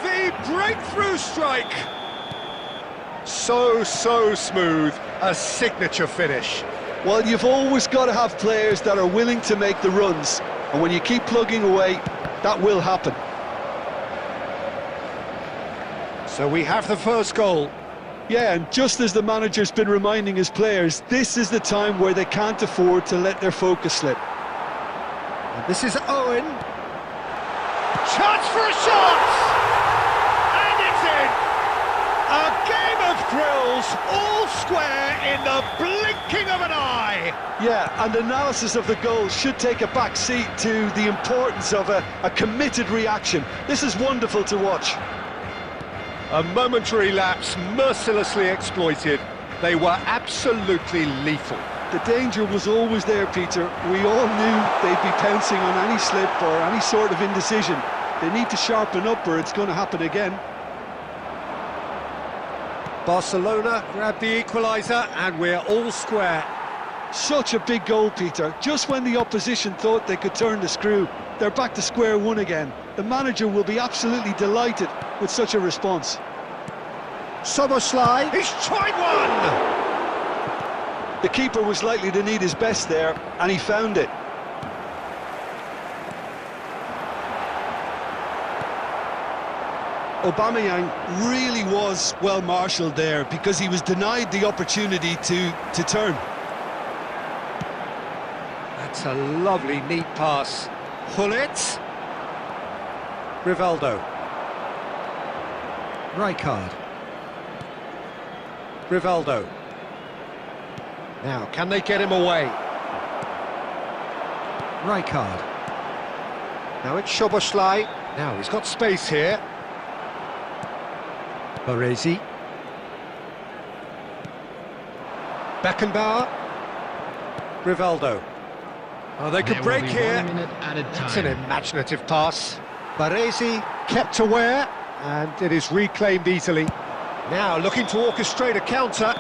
The breakthrough strike! So smooth, a signature finish. Well, you've always got to have players that are willing to make the runs, and when you keep plugging away, that will happen. So we have the first goal. Yeah, and just as the manager's been reminding his players, this is the time where they can't afford to let their focus slip. And this is Owen. Chance for a shot! And it's in! A game of thrills, all square in the blinking of an eye! Yeah, and analysis of the goal should take a back seat to the importance of a committed reaction. This is wonderful to watch. A momentary lapse mercilessly exploited. They were absolutely lethal. The danger was always there, Peter. We all knew they'd be pouncing on any slip or any sort of indecision. They need to sharpen up or it's going to happen again. Barcelona grabbed the equaliser and we're all square. Such a big goal, Peter. Just when the opposition thought they could turn the screw, they're back to square one again. The manager will be absolutely delighted with such a response. Szoboszlai, he's tried one! The keeper was likely to need his best there, and he found it. Aubameyang really was well marshalled there because he was denied the opportunity to turn. That's a lovely, neat pass. Hullet. Rivaldo. Rijkaard. Rivaldo. Now, can they get him away? Rijkaard. Now it's Szoboszlai. Now he's got space here. Baresi. Beckenbauer. Rivaldo. Oh, they could break here. That's an imaginative pass. Baresi kept aware, and it is reclaimed easily. Now looking to orchestrate a counter.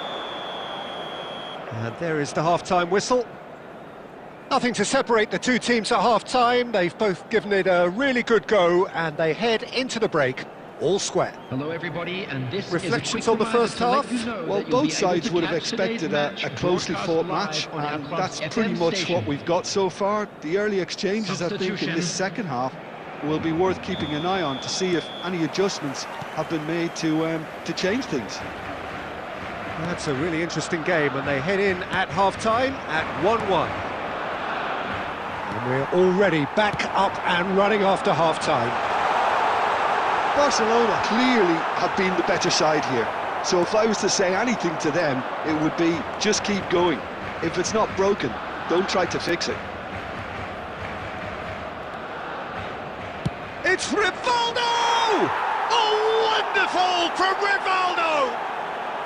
And there is the half-time whistle. Nothing to separate the two teams at half-time. They've both given it a really good go, and they head into the break all square. Hello everybody, and this Reflections on the first half? Well, both sides would have expected a closely fought match, and that's pretty much what we've got so far. The early exchanges, I think, in this second half will be worth keeping an eye on to see if any adjustments have been made to change things. That's a really interesting game, and they head in at half-time at 1-1. And And we're already back up and running after half-time. Barcelona clearly have been the better side here. So if I was to say anything to them, it would be just keep going. If it's not broken, don't try to fix it. It's Rivaldo! Oh, wonderful from Rivaldo!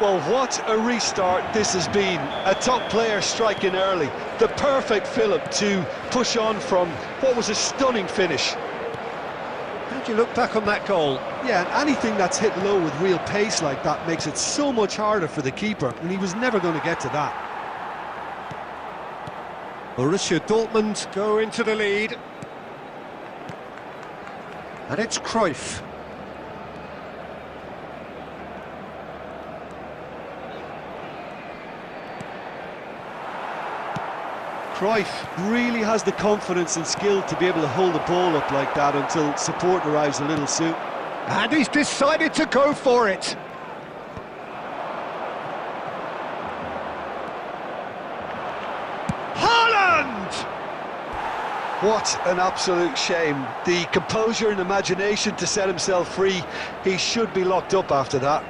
Well, what a restart this has been. A top player striking early. The perfect fillip to push on from what was a stunning finish. How do you look back on that goal? Yeah, and anything that's hit low with real pace like that makes it so much harder for the keeper, and he was never going to get to that. Borussia Dortmund go into the lead. And it's Cruyff. Cruyff really has the confidence and skill to be able to hold the ball up like that until support arrives a little soon. And he's decided to go for it. Haaland! What an absolute shame. The composure and imagination to set himself free. He should be locked up after that.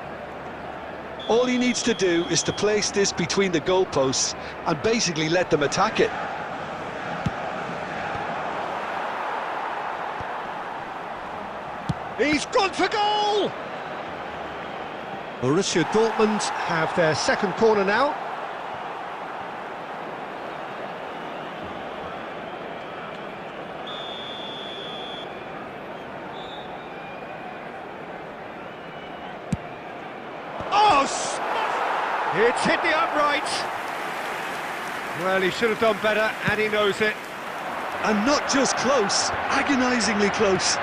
All he needs to do is to place this between the goalposts and basically let them attack it. He's gone for goal! Borussia Dortmund have their second corner now. Oh, it's hit the upright. Well, he should have done better, and he knows it. And not just close, agonisingly close.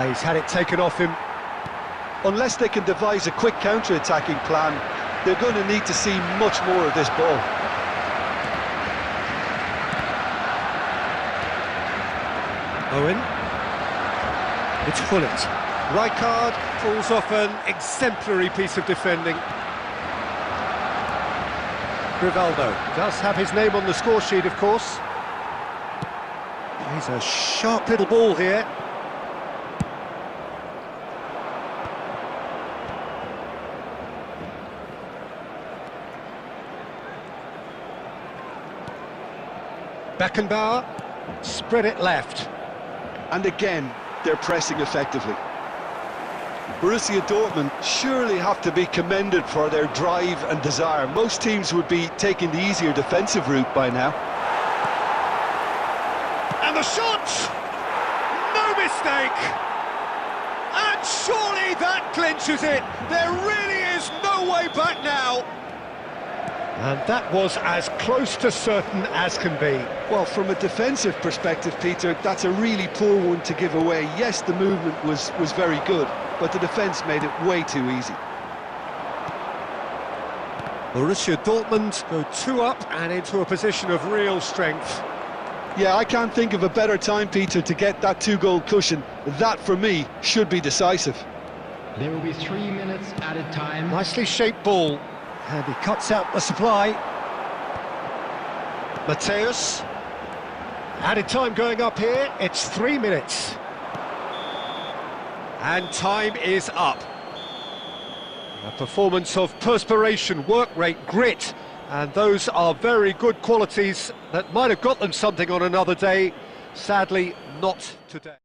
He's had it taken off him. Unless they can devise a quick counter-attacking plan, they're going to need to see much more of this ball. Owen. It's Hullet. Rijkaard pulls off an exemplary piece of defending. Rivaldo does have his name on the score sheet, of course. He's a sharp little ball here. Beckenbauer, spread it left. And again, they're pressing effectively. Borussia Dortmund surely have to be commended for their drive and desire. Most teams would be taking the easier defensive route by now. And the shot! No mistake! And surely that clinches it! There really is no way back now! And that was as close to certain as can be. Well, from a defensive perspective, Peter, that's a really poor one to give away. Yes, the movement was very good, but the defence made it way too easy. Borussia Dortmund go 2 up and into a position of real strength. Yeah, I can't think of a better time, Peter, to get that 2-goal cushion. That, for me, should be decisive. There will be 3 minutes added time. Nicely shaped ball. And he cuts out the supply. Mateus. Added time going up here. It's 3 minutes. And time is up. A performance of perspiration, work rate, grit. And those are very good qualities that might have got them something on another day. Sadly, not today.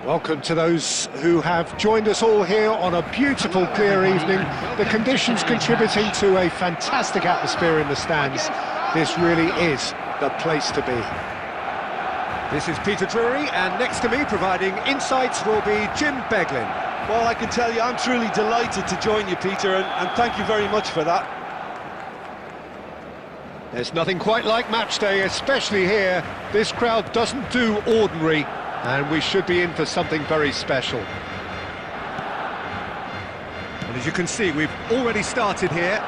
Welcome to those who have joined us all here on a beautiful, clear evening. The conditions contributing to a fantastic atmosphere in the stands. This really is the place to be. This is Peter Drury, and next to me, providing insights, will be Jim Beglin. Well, I can tell you, I'm truly delighted to join you, Peter, and thank you very much for that. There's nothing quite like match day, especially here. This crowd doesn't do ordinary, and we should be in for something very special. And as you can see, we've already started here.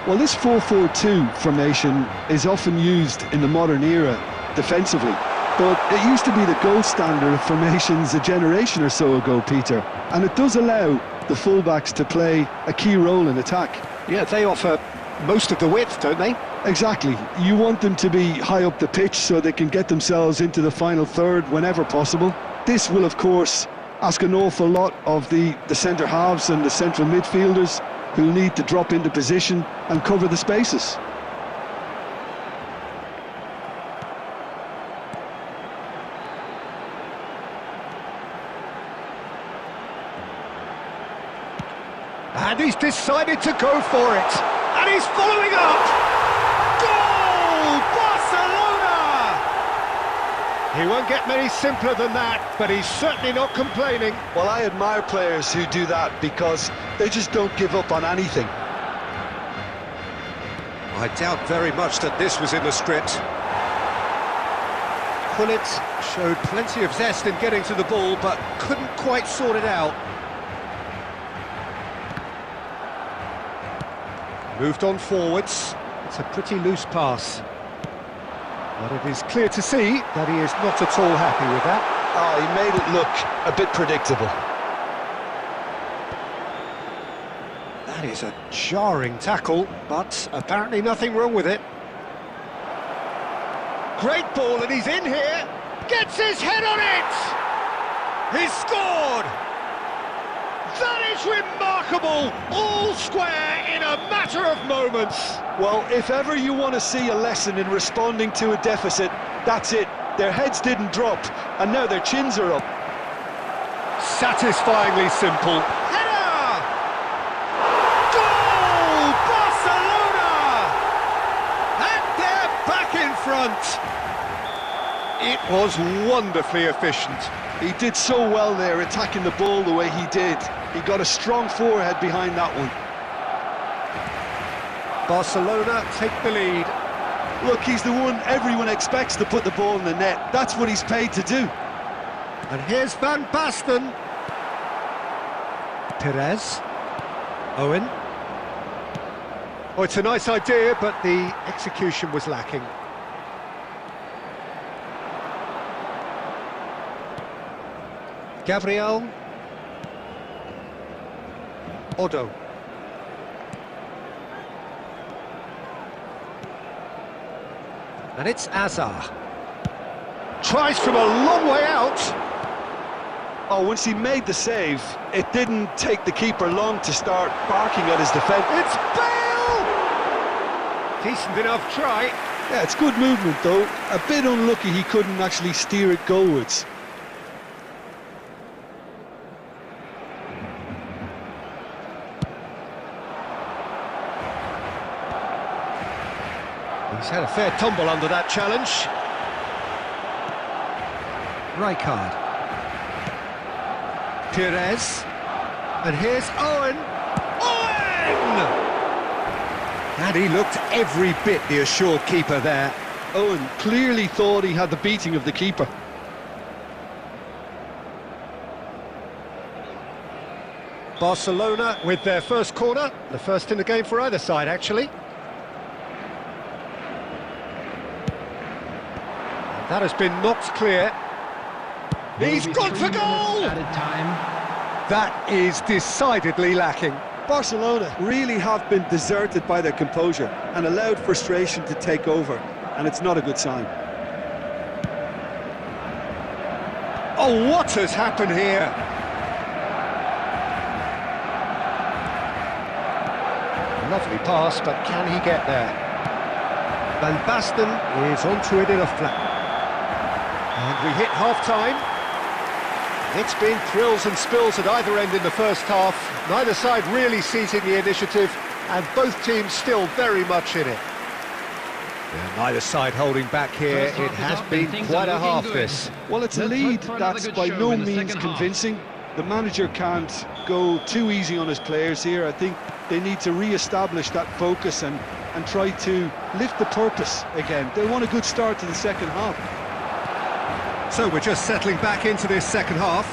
Well, this 4-4-2 formation is often used in the modern era defensively, but it used to be the gold standard of formations a generation or so ago, Peter, and it does allow the fullbacks to play a key role in attack. Yeah, they offer most of the width, don't they? Exactly. You want them to be high up the pitch so they can get themselves into the final third whenever possible. This will, of course, ask an awful lot of the centre halves and the central midfielders, who need to drop into position and cover the spaces. And he's decided to go for it. And he's following up. Goal! Barcelona! He won't get many simpler than that, but he's certainly not complaining. Well, I admire players who do that because they just don't give up on anything. I doubt very much that this was in the script. Gullit showed plenty of zest in getting to the ball, but couldn't quite sort it out. Moved on forwards. It's a pretty loose pass. But it is clear to see that he is not at all happy with that. Oh, he made it look a bit predictable. That is a jarring tackle, but apparently nothing wrong with it. Great ball, and he's in here. Gets his head on it! He's scored! That is remarkable! All square in a matter of moments. Well, if ever you want to see a lesson in responding to a deficit, that's it. Their heads didn't drop, and now their chins are up. Satisfyingly simple. Header! Goal! Barcelona! And they're back in front. It was wonderfully efficient. He did so well there, attacking the ball the way he did. He got a strong forehead behind that one. Barcelona take the lead. Look, he's the one everyone expects to put the ball in the net. That's what he's paid to do. And here's Van Basten. Perez. Owen. Oh, it's a nice idea, but the execution was lacking. Gabriel. Odo. And it's Azar. Tries from a long way out. Oh, once he made the save, it didn't take the keeper long to start barking at his defence. It's Bale! Decent enough try. Yeah, it's good movement though. A bit unlucky he couldn't actually steer it goalwards. He's had a fair tumble under that challenge. Rijkaard. Perez. And here's Owen. Owen! And he looked every bit the assured keeper there. Owen clearly thought he had the beating of the keeper. Barcelona with their first corner. The first in the game for either side, actually. That has been knocked clear. He's gone for goal! That is decidedly lacking. Barcelona really have been deserted by their composure and allowed frustration to take over, and it's not a good sign. Oh, what has happened here? Lovely pass, but can he get there? Van Basten is onto it in a flat. And we hit half-time. It's been thrills and spills at either end in the first half. Neither side really seizing the initiative, and both teams still very much in it. Yeah, neither side holding back here. It has been quite a half, this. Well, it's a lead that's by no means convincing. The manager can't go too easy on his players here. I think they need to re-establish that focus and try to lift the purpose again. They want a good start to the second half. So we're just settling back into this second half.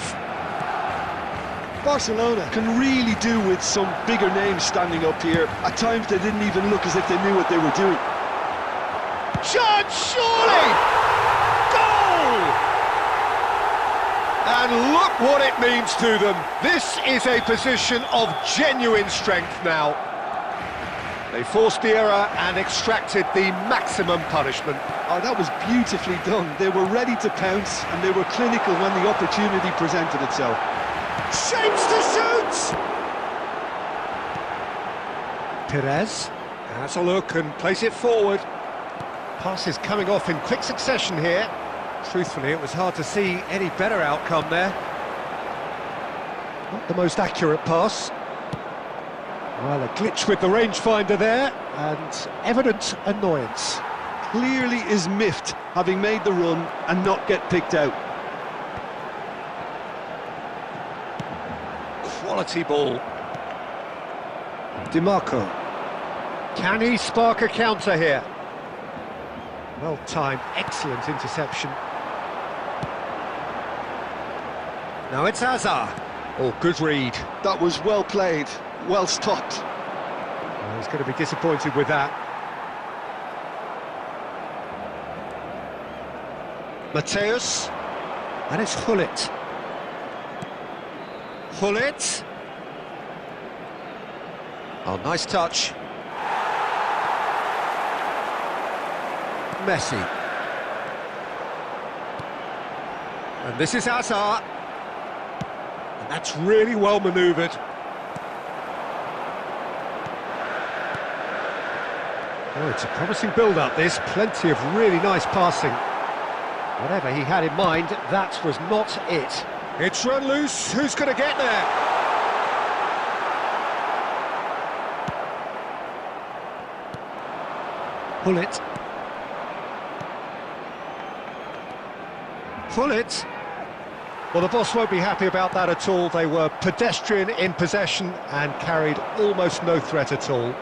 Barcelona can really do with some bigger names standing up here. At times they didn't even look as if they knew what they were doing. Shot, surely! Goal! And look what it means to them. This is a position of genuine strength now. They forced the error and extracted the maximum punishment. Oh, that was beautifully done. They were ready to pounce and they were clinical when the opportunity presented itself. Shapes to shoot! Perez has a look and plays it forward. Passes coming off in quick succession here. Truthfully, it was hard to see any better outcome there. Not the most accurate pass. Well, a glitch with the rangefinder there, and evident annoyance. Clearly is miffed, having made the run and not get picked out. Quality ball. DiMarco. Can he spark a counter here? Well timed, excellent interception. Now it's Hazard. Oh, good read. That was well played, well stopped. Well, he's going to be disappointed with that. Mateus. And it's Hullet. Hullet. Oh, nice touch. Messi. And this is Hazard. And that's really well manoeuvred. Oh, it's a promising build-up, this. Plenty of really nice passing. Whatever he had in mind, that was not it. It's run loose. Who's going to get there? Hullet. Hullet. Well, the boss won't be happy about that at all. They were pedestrian in possession and carried almost no threat at all.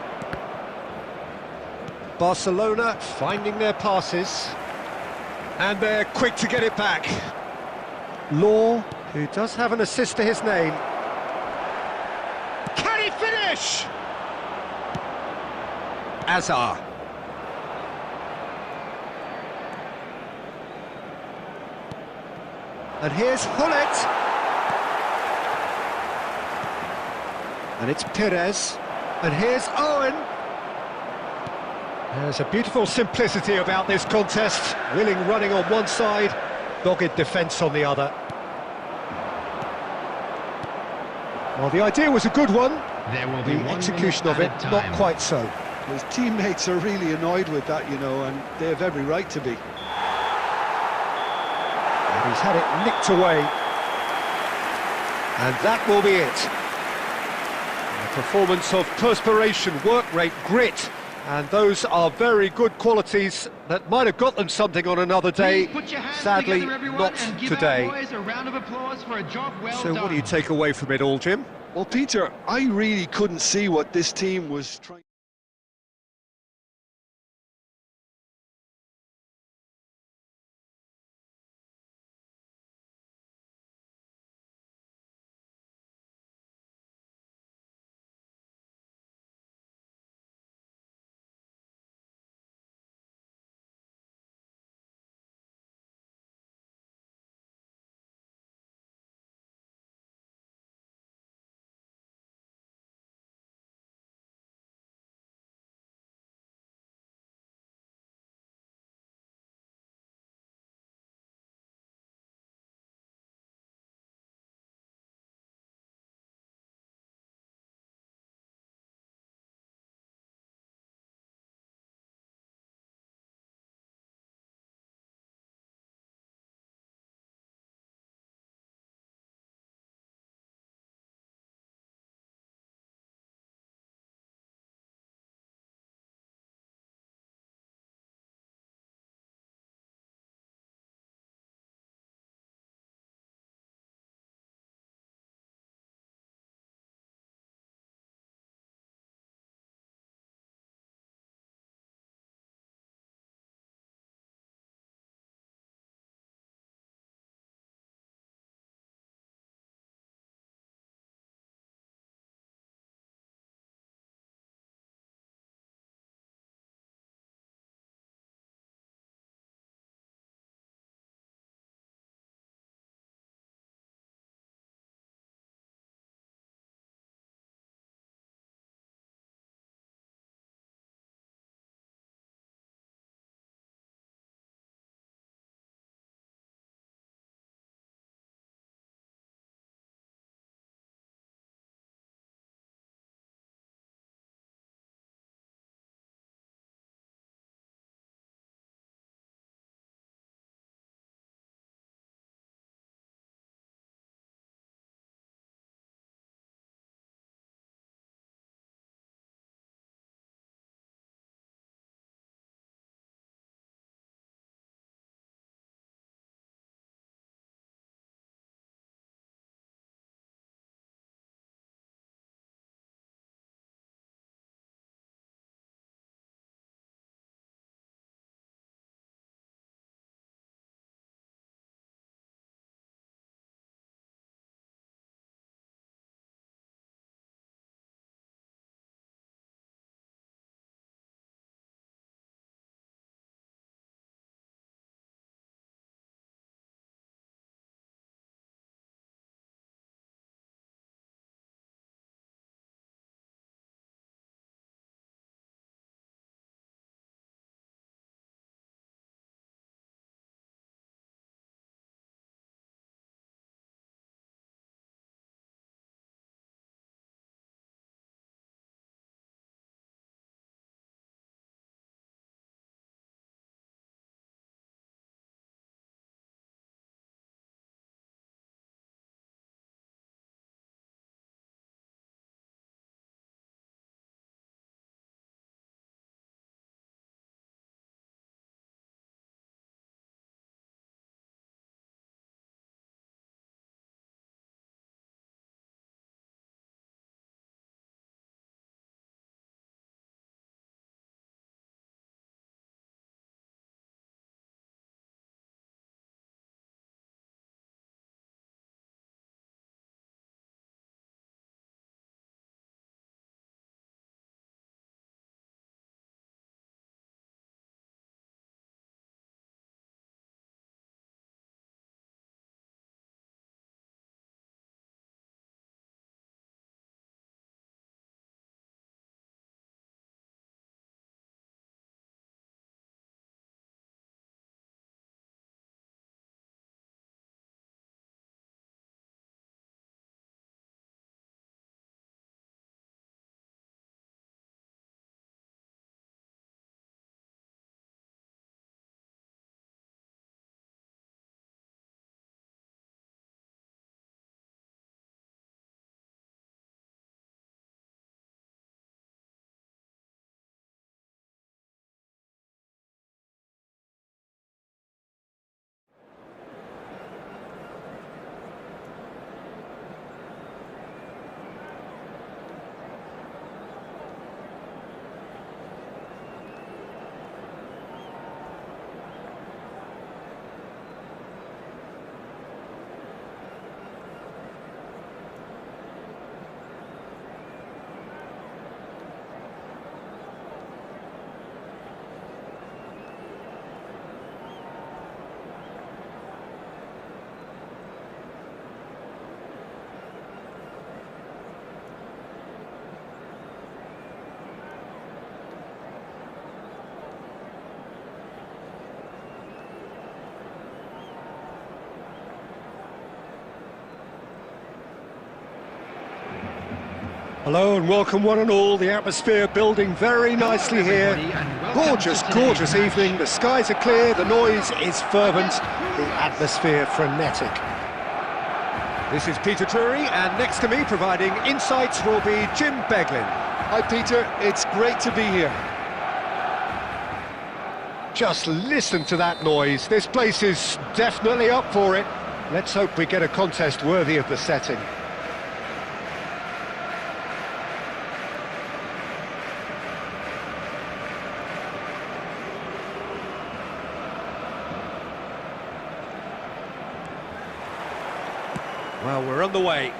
Barcelona finding their passes. And they're quick to get it back. Law, who does have an assist to his name. Can he finish? Hazard. And here's Hullet. And it's Perez. And here's Owen. There's a beautiful simplicity about this contest. Willing running on one side, dogged defence on the other. Well, the idea was a good one. There will be the execution of it, not quite so. His teammates are really annoyed with that, you know, and they have every right to be. And he's had it nicked away. And that will be it. A performance of perspiration, work rate, grit. And those are very good qualities that might have got them something on another day. Sadly, not today. So what do you take away from it all, Jim? Well, Peter, I really couldn't see what this team was trying Hello and welcome one and all. The atmosphere building very nicely here. Gorgeous, gorgeous evening. The skies are clear, the noise is fervent, the atmosphere frenetic. This is Peter Drury, and next to me providing insights will be Jim Beglin. Hi Peter, it's great to be here. Just listen to that noise. This place is definitely up for it. Let's hope we get a contest worthy of the setting. Well, we're on the way.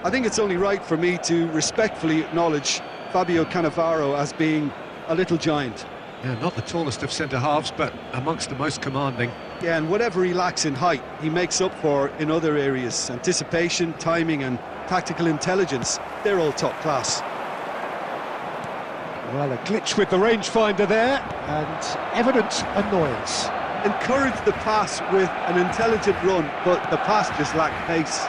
I think it's only right for me to respectfully acknowledge Fabio Cannavaro as being a little giant. Yeah, not the tallest of centre-halves, but amongst the most commanding. Yeah, and whatever he lacks in height, he makes up for in other areas. Anticipation, timing and tactical intelligence, they're all top class. Well, a glitch with the rangefinder there, and evident annoyance. Encouraged the pass with an intelligent run, but the pass just lacked pace.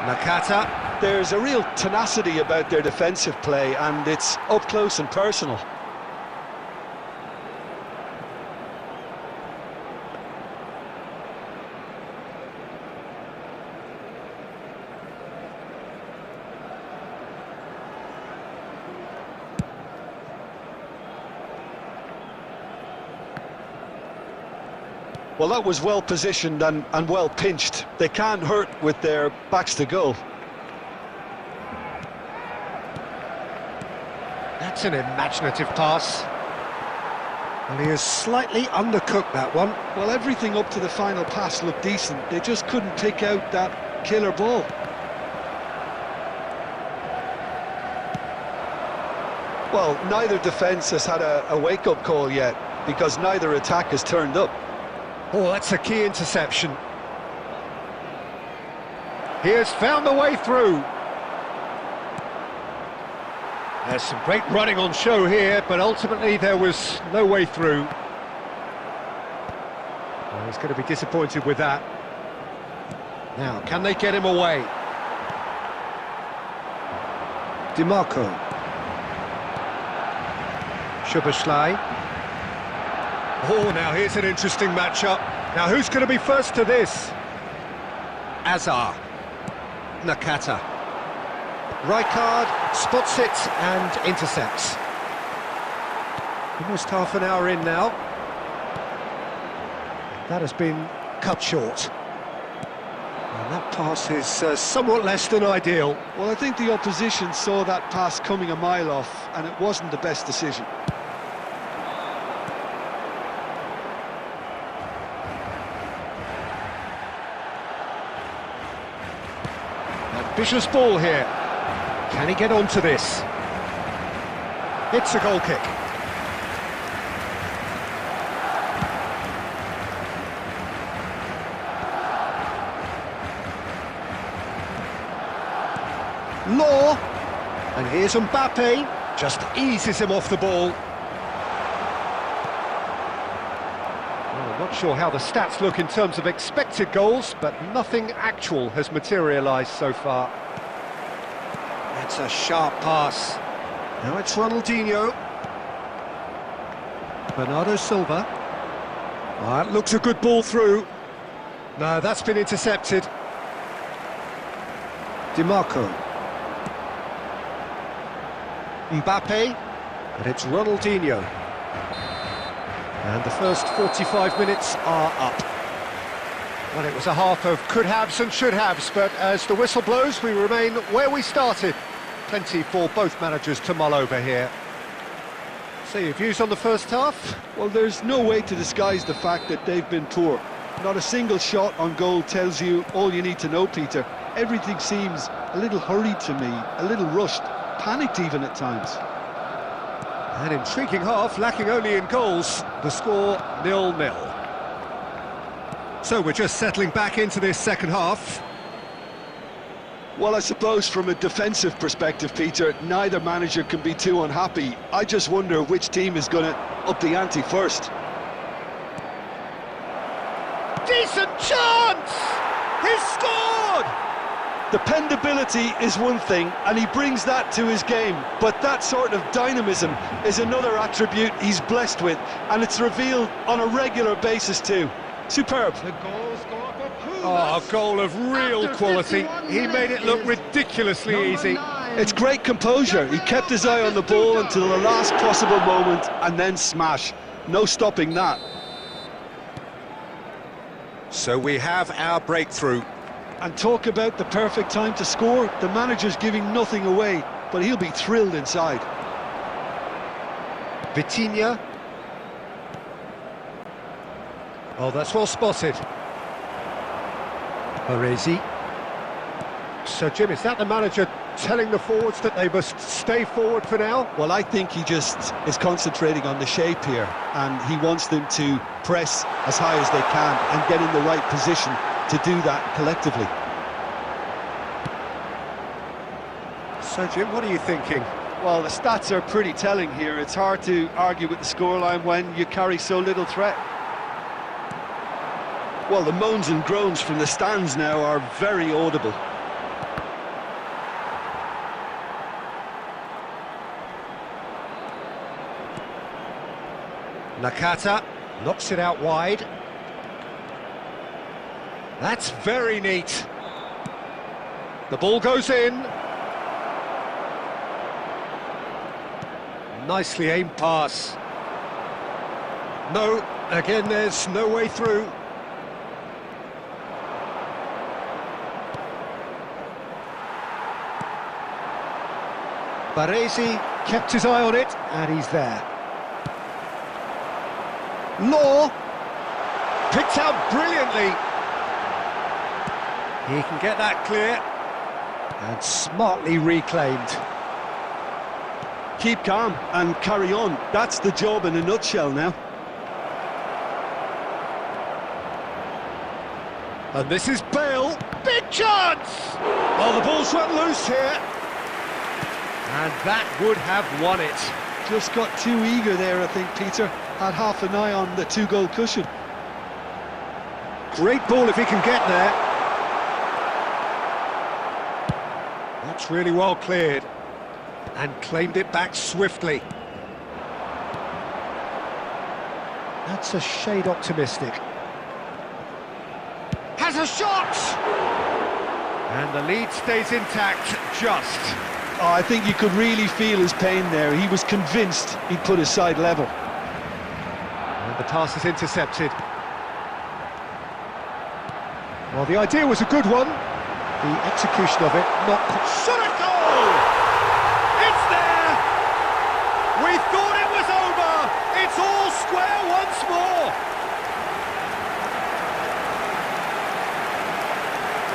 Nakata. There's a real tenacity about their defensive play, and it's up close and personal. Well, that was well positioned and well pinched. They can't hurt with their backs to goal. That's an imaginative pass. Well, he has slightly undercooked that one. Well, everything up to the final pass looked decent. They just couldn't pick out that killer ball. Well, neither defence has had a wake-up call yet, because neither attack has turned up. Oh, that's a key interception. He has found the way through. There's some great running on show here, but ultimately there was no way through. Well, he's going to be disappointed with that. Now, can they get him away? DiMarco. Szoboszlai. Oh, now here's an interesting matchup. Now, who's going to be first to this? Azar. Nakata. Rijkaard spots it and intercepts. Almost half an hour in now. That has been cut short. And that pass is somewhat less than ideal. Well, I think the opposition saw that pass coming a mile off, and it wasn't the best decision. Ambitious ball here. Can he get onto this? It's a goal kick. Law. And here's Mbappe. Just eases him off the ball. Well, I'm not sure how the stats look in terms of expected goals, but nothing actual has materialised so far. That's a sharp pass. Now it's Ronaldinho. Bernardo Silva. Oh, that looks a good ball through. No, that's been intercepted. DiMarco. Mbappe. And it's Ronaldinho. And the first 45 minutes are up. Well, it was a half of could-haves and should-haves, but as the whistle blows, we remain where we started. Plenty for both managers to mull over here. So, your views on the first half? Well, there's no way to disguise the fact that they've been poor. Not a single shot on goal tells you all you need to know, Peter. Everything seems a little hurried to me, a little rushed, panicked even at times. An intriguing half, lacking only in goals. The score 0-0. So we're just settling back into this second half. Well, I suppose from a defensive perspective, Peter, neither manager can be too unhappy. I just wonder which team is going to up the ante first. Decent chance! He's scored! Dependability is one thing, and he brings that to his game, but that sort of dynamism is another attribute he's blessed with, and it's revealed on a regular basis too. Superb. The goal scorer for Pumas. Oh, a goal of real After quality. 51 He made it look minutes, ridiculously number easy. 9. It's great composure. He kept his eye on the ball until the last possible moment, and then smash. No stopping that. So we have our breakthrough. And talk about the perfect time to score. The manager's giving nothing away, but he'll be thrilled inside. Vitinha. Oh, that's well spotted. Baresi. So, Jim, is that the manager telling the forwards that they must stay forward for now? Well, I think he just is concentrating on the shape here, and he wants them to press as high as they can and get in the right position to do that collectively. So, Jim, what are you thinking? Well, the stats are pretty telling here. It's hard to argue with the scoreline when you carry so little threat. Well, the moans and groans from the stands now are very audible. Nakata knocks it out wide. That's very neat. The ball goes in. Nicely aimed pass. No, again there's no way through. Baresi kept his eye on it, and he's there. Law picked out brilliantly. He can get that clear and smartly reclaimed. Keep calm and carry on. That's the job in a nutshell now. And this is Bale. Big chance! Oh, the ball's run loose here. And that would have won it. Just got too eager there, I think, Peter. Had half an eye on the two-goal cushion. Great ball if he can get there. That's really well cleared. And claimed it back swiftly. That's a shade optimistic. Has a shot! And the lead stays intact, just. Oh, I think you could really feel his pain there. He was convinced he'd put his side level. And the pass is intercepted. Well, the idea was a good one. The execution of it, not... Shot a goal! It's there! We thought it was over! It's all square once more!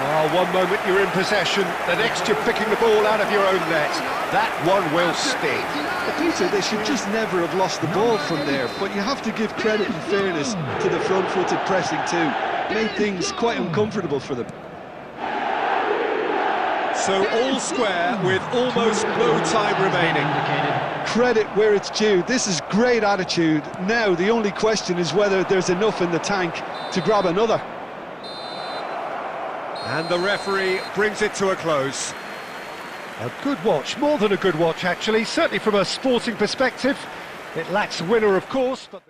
Oh, one moment you're in possession, the next you're picking the ball out of your own net. That one will sting. But Peter, they should just never have lost the ball from there, but you have to give credit and fairness to the front-footed pressing too. Made things quite uncomfortable for them. So all square with almost no time remaining. Credit where it's due. This is great attitude. Now the only question is whether there's enough in the tank to grab another. And the referee brings it to a close. A good watch, more than a good watch actually, certainly from a sporting perspective. It lacks a winner, of course, but...